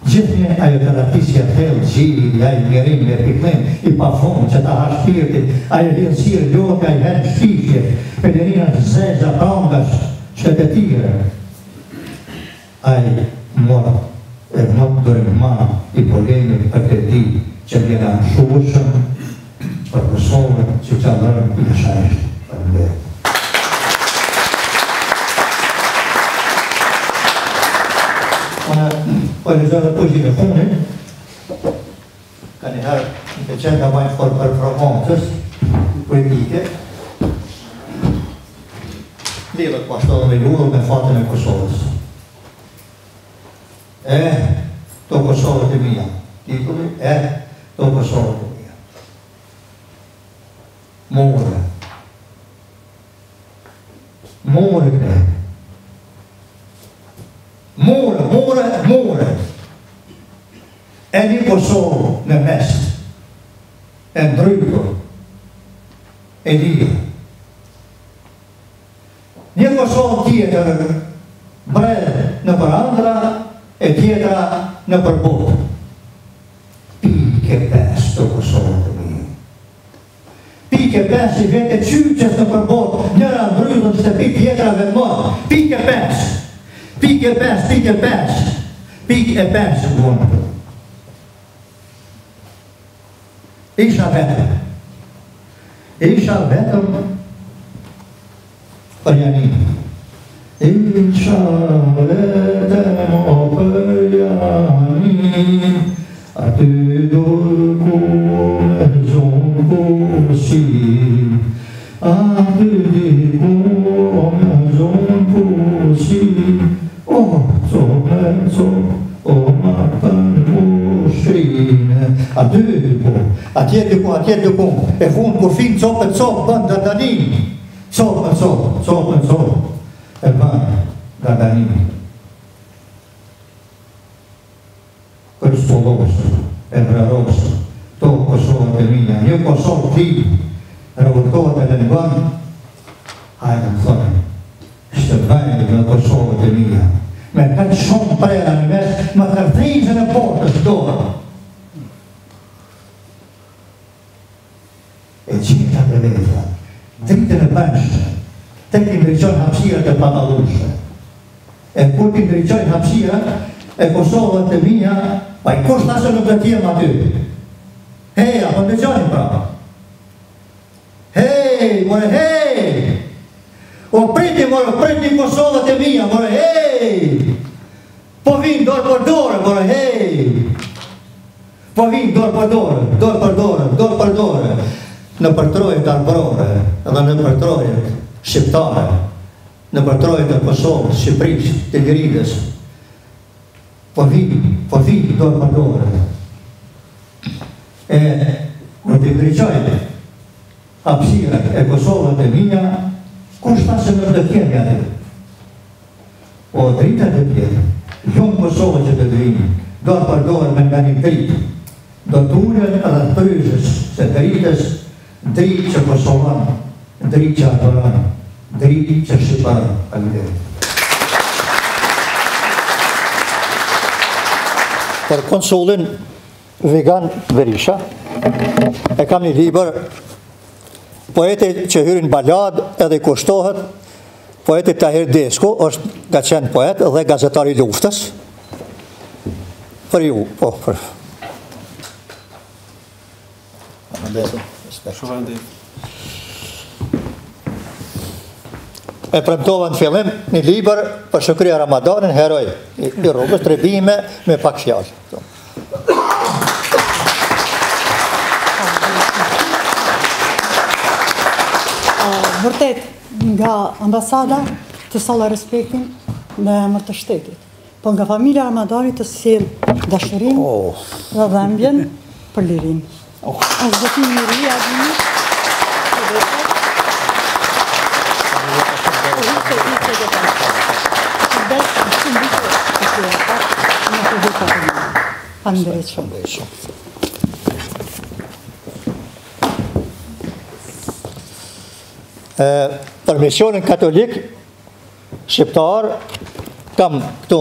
[SPEAKER 14] Gjithnje ajo të ratisja thellë, gjiri, ajo njerim e piklim, i pafon që ta hashpirtit, ajo hilësirë ljoka, i herë shqishje, pelerinat zeza, prangash, shtetëtire. Ajo mora e mëtë dërëm ma i polemit për të di që vjena në shushëm për Kosovën që që dërëm i Jasharisht. Për më Po e lezër dhe poezime funit, ka njëherë në të qenë ka bajnë për performancës politike, lidhët pashtodhë me lullë me fatën e Kosovës. To Kosovët e mija. Titulli, to Kosovët e mija. More. More këne. More. E një Kosovë në mes. E ndrypër. E lirë. Një Kosovë tjetër bredë në përandra, e tjetra në përbot. Pike 5 të Kosovë të mija. Pike 5 i vete qyqës në përbot, njëra ndryllën se pi tjetrave më. Pike 5. Pike 5 në vonë. Isha vetëm për Janin. Isha vetëm o për Janin, aty dërku me zonë përsi, aty dërku me zonë përsi, o ma për pushrine, aty dërku, e funë kur finë copë, bënë dërdanin, copë, e bënë dërdanin. Kërstolosë, e vrarosë, to Kosovët e mija, një Kosovë ti, revoltohet edhe në bënë, hajde më thënë, shtërbajnë në Kosovët e mija, me këtë shumë prera në mes, më kërthizën e portës dorë. E qita të veta, dritën e bëshë, të ti ndryqojnë hapsirët e panalushe. E kur ti ndryqojnë hapsirët e Kosovët e mija, pa i kush nëse nuk të tjemë aty. Hej, apo ndryqojnë pra. Hej! O priti Kosovët e mija, hej! Po vinë dorë për dorë, hej! Po vinë dorë për dorë, në përtrojët arbrore, edhe në përtrojët shqiptare, në përtrojët e Kosovës, Shqipërisë, të Lirides, po vinë dorë për dorë. E në të ndryqojnë hapsirët e Kosovët e mija, kush ta se në të tjerë atë? O dritët e tjerë, shumë Kosovët që të drinë, dorë për dorë me nga një dritë, do të ullën edhe të pryzës, se dritës, dritë që Kosovën, dritë që atërën, dritë që Shqipërën.
[SPEAKER 15] Për konsulin Vigan Berisha, e kam një libër, poeti që hyrin balad edhe kushtohet, poeti Tahir Desku, është ka qenë poet dhe gazetari luftës, për ju, po, për... E premtova në fillim një libër për shukria Ramadanin, heroj i rrugës, trebime me pak fjallë.
[SPEAKER 13] Vërtet, nga ambasada të solla respektin në emër të shtetit, po nga familja Ramadanit të sjell dashurinë dhe dhembjen për lirinë. Është zëtim i ri, adini, Faleminderit shumë.
[SPEAKER 15] Për misionin katolik shqiptar kam këto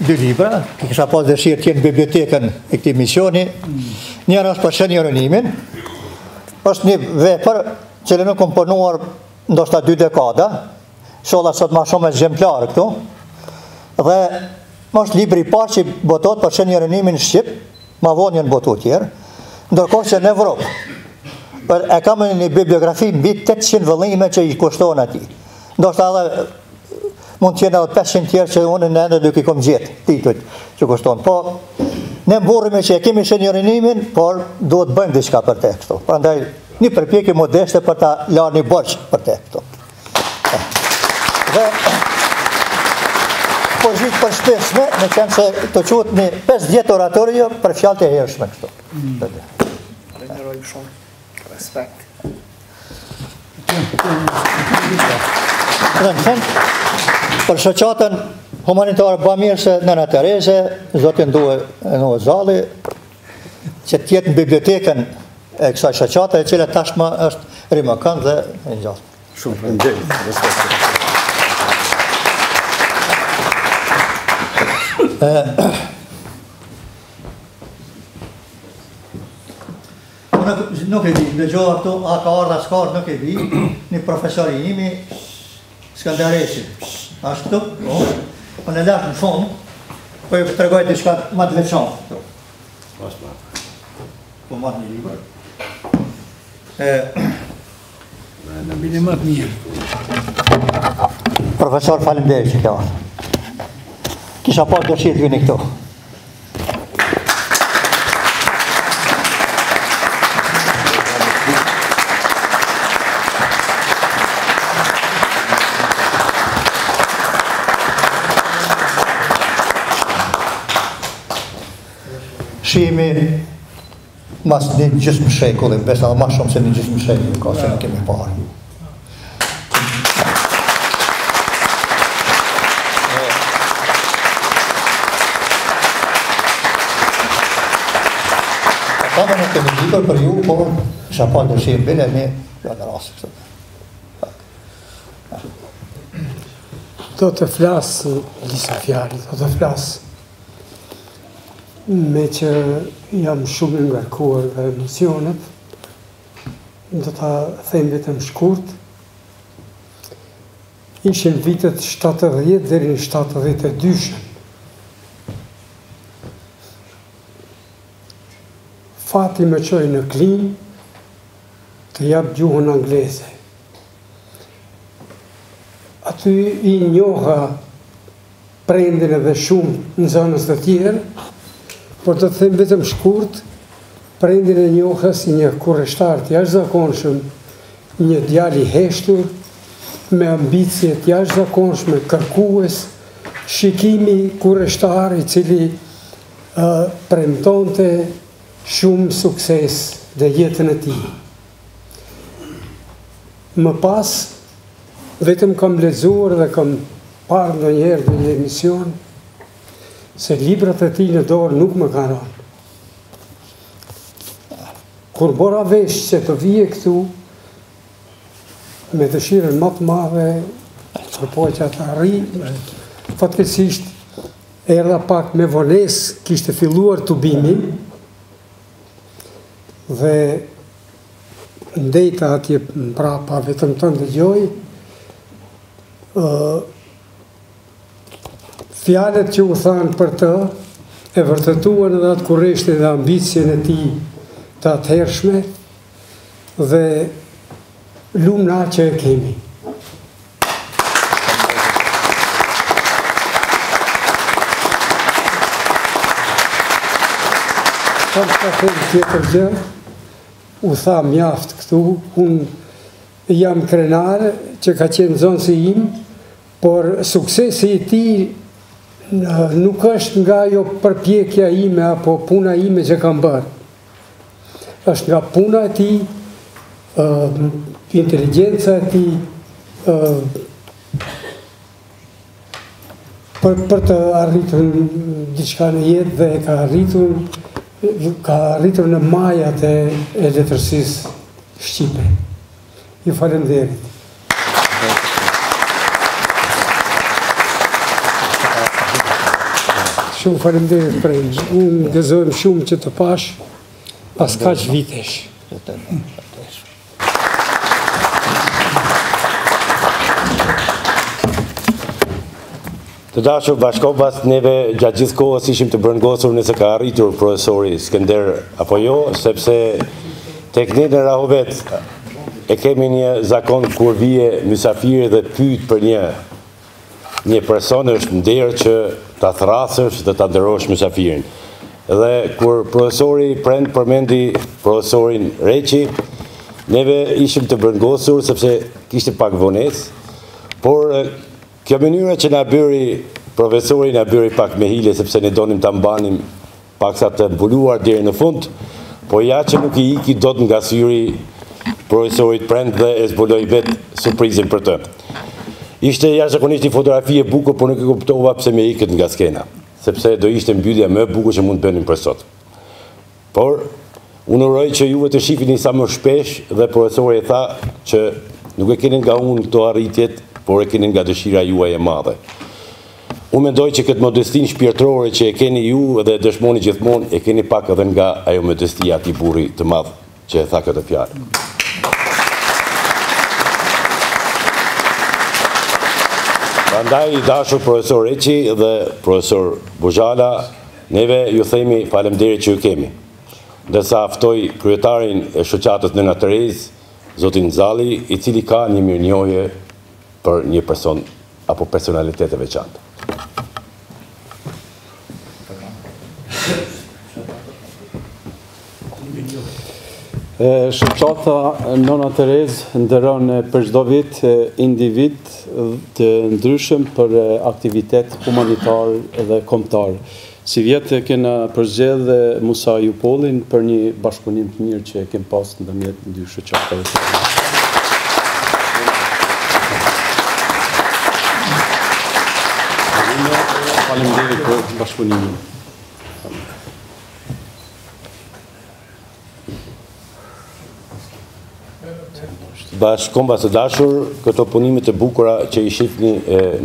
[SPEAKER 15] dy libra, kisha pas dëshirë të jenë në bibliotekën e këtij misioni. Njëra është për Shenjë Jeronimin, është një vepër që në komponuar ndoshta 2 dekada, sholla sot ma shumë ekzemplarë këtu, dhe është libri i parë që botot për Shenjë Jeronimin në Shqip, ma vonë janë botu tjerë, ndërkohë që në Evropë. E kam një bibliografi mbi 800 vëllime që i kushtohen atij. Ndoshta edhe mund të jenë edhe 500 tjerë që unë në ende duke i kom gjetë titujt që kushtohen. Po, ne mburrime që e kemi shenjorinimin, por duhet bëjmë diçka për te këtu. Prandaj, një përpjekje modeste për ta larë një borç për te këtu. Dhe, po gjithë për shpesme, me qenë se të quhet një 50 oratorio për fjalët e hershme këtu.
[SPEAKER 6] Falenderoj shumë. Respekt.
[SPEAKER 15] Dhe në fund, për shoqatën humanitarë bëmirë se nëna Tereze, zotin duhe në Zali, që tjetë në bibliotekën e kësaj shoqate, e cila tashmë është rimëkën dhe në gjallë.
[SPEAKER 10] Shumë faleminderit.
[SPEAKER 15] Nuk e di, në gjohë këtu, a ka ardha s'ka ardhë, nuk e di, një profesori imi, Skandaresi, ashtu këtu, po në lartë në fund, po ju të regoj të shka ma të veçanë. Po marrë një libër.
[SPEAKER 8] Në bine më të mirë.
[SPEAKER 15] Profesor, faleminderit që kjo. Kisha pas dëshirë të vini këtu. Shimi mas një gjysmë shekullin, besa ma shumë se një gjysmë shekullin, ka se në kemi parë. Ta me në kemi gjipër për ju, po isha pa dëshirë bile një në rasë.
[SPEAKER 8] Do të flasë disa fjallë, do të flasë me që jam shumë ngarkuar nga emisionet, do ta them vetëm shkurt. Ishin vitet 70 deri në 72. Fati më çoi në Klin të jap gjuhën angleze. Aty i njoha prindin edhe shumë në zonës të tjerë, por të them vetëm shkurt, prindin e njoha si një kurreshtar të jashtëzakonshëm, një djalë i heshtur, me ambicie të jashtëzakonshme, kërkues, shikimi kurreshtar i cili premtonte shumë sukses dhe jetën e tij. Më pas, vetëm kam lexuar dhe kam parë ndonjëherë në një emision, se librat e tij në dorë nuk më kanë rënë. Kur bora vesh që të vije këtu, me dëshirën më të madhe, përpoj që të arri, fatkeqësisht erdha pak me vonesë, kishte filluar tubimin, dhe ndejta atje mbrapa vetëm të ndëgjoj, fjalët që u thanë për të, e vërtetuan edhe atë kurreshtin dhe ambicien e tij të atëhershme, dhe lumna që e kemi. Kam të them tjetër gjë, u tha mjaft këtu, unë jam krenar që ka qenë zonësi im, por suksesi i tij nuk është nga jo përpjekja ime apo puna ime që kam bërë. Është nga puna e tij, inteligjenca e tij, për të arritur diçka në jetë dhe ka arritur në majat e letërsisë shqipe. Ju falenderit. Shumë falenderit prejnë. Unë gëzojmë shumë që të pash pas kaq vitesh.
[SPEAKER 1] Të dashur bashkëkohës, neve gjatë gjithë kohës ishim të brëngosur nëse ka arritur profesori Skënder apo jo, sepse tek ne në Rahovet e kemi një zakon kur vije mysafiri dhe pyet për një person është nder që ta thrasësh dhe ta nderosh mysafirin. Dhe kur profesori Prend përmendi profesorin Reqi, neve ishim të brëngosur sepse kishte pak vonesë, por kjo mënyra që na bëri profesori na bëri pak me hile sepse ne donim ta mbanim paksa të mbuluar deri në fund, por ja që nuk i iki dot nga syri profesorit Prend dhe e zbuloi vetë surprizën për të. Ishte jashtëzakonisht një fotografi e bukur, por nuk e kuptova pse më ikët nga skena, sepse do ishte mbyllja më e bukur që mund të bënim për sot. Por unë uroj që juve të shihni sa më shpesh dhe profesori tha që nuk e keni nga unë këto arritjet, por e keni nga dëshira juaj e madhe. Unë mendoj që këtë modestin shpirtërore që e keni ju dhe dëshmoni gjithmonë, e keni pak edhe nga ajo modestia ati burri të madh që e tha këtë fjalë. Prandaj dashur profesor Reqi dhe profesor Buzhala, neve ju themi faleminderit që ju kemi. Ndërsa aftoj kryetarin e shoqatës Nëna Terez, zotin Zalli, i cili ka një mirënjohje për një person apo personalitet e veçantë.
[SPEAKER 3] Shoqata Nëna Terez ndëron për çdo vit individ të ndryshëm për aktivitet humanitar dhe kombëtar. Si vjetë kena përzgjedhë Musa Jupollin për një bashkëpunim të mirë që kem pas ndërmjet dy shoqatave. Faleminderit për bashkëpunimin.
[SPEAKER 1] Bashkombas të dashur, këto punimit të bukura që i shifni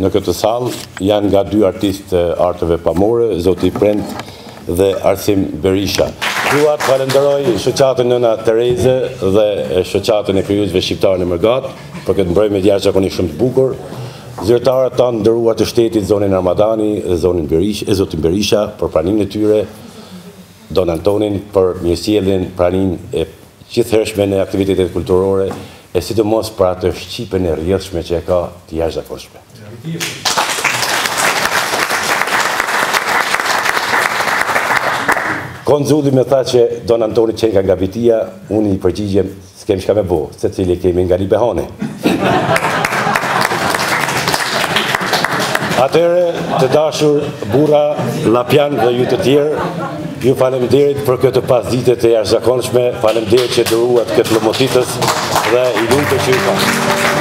[SPEAKER 1] në këtë sallë janë nga dy artistë artëve pamore, zoti Prend dhe Arsim Berisha. Dua të falenderoj shoqatën Nëna Tereze dhe shoqatën e krijuesve shqiptarë në Mërgat për këtë mbrëmje jashtëzakonisht shumë të bukur. Zyrtarët tanë nderuar të shtetit, zonin Armadani dhe zotin Berisha për pranimin e tyre, Don Antonin për mirësjelljen, pranimin e gjithhershme në aktivitetet kulturore, e sidomos për atë shqipen e rrjedhshme që e ka të jashtëzakonshme. Konzulli më tha që Don Antoni qenë nga Vitia, unë i përgjigjem s'kem shka me bo, se cili kemi nga Libehane. Atere, të dashur, burra, Lapjan dhe ju të tjerë, ju faleminderit për këtë pasdite të jashtëzakonshme, faleminderit që dëruat këtë lomotitës dhe i lumtur që ju ka.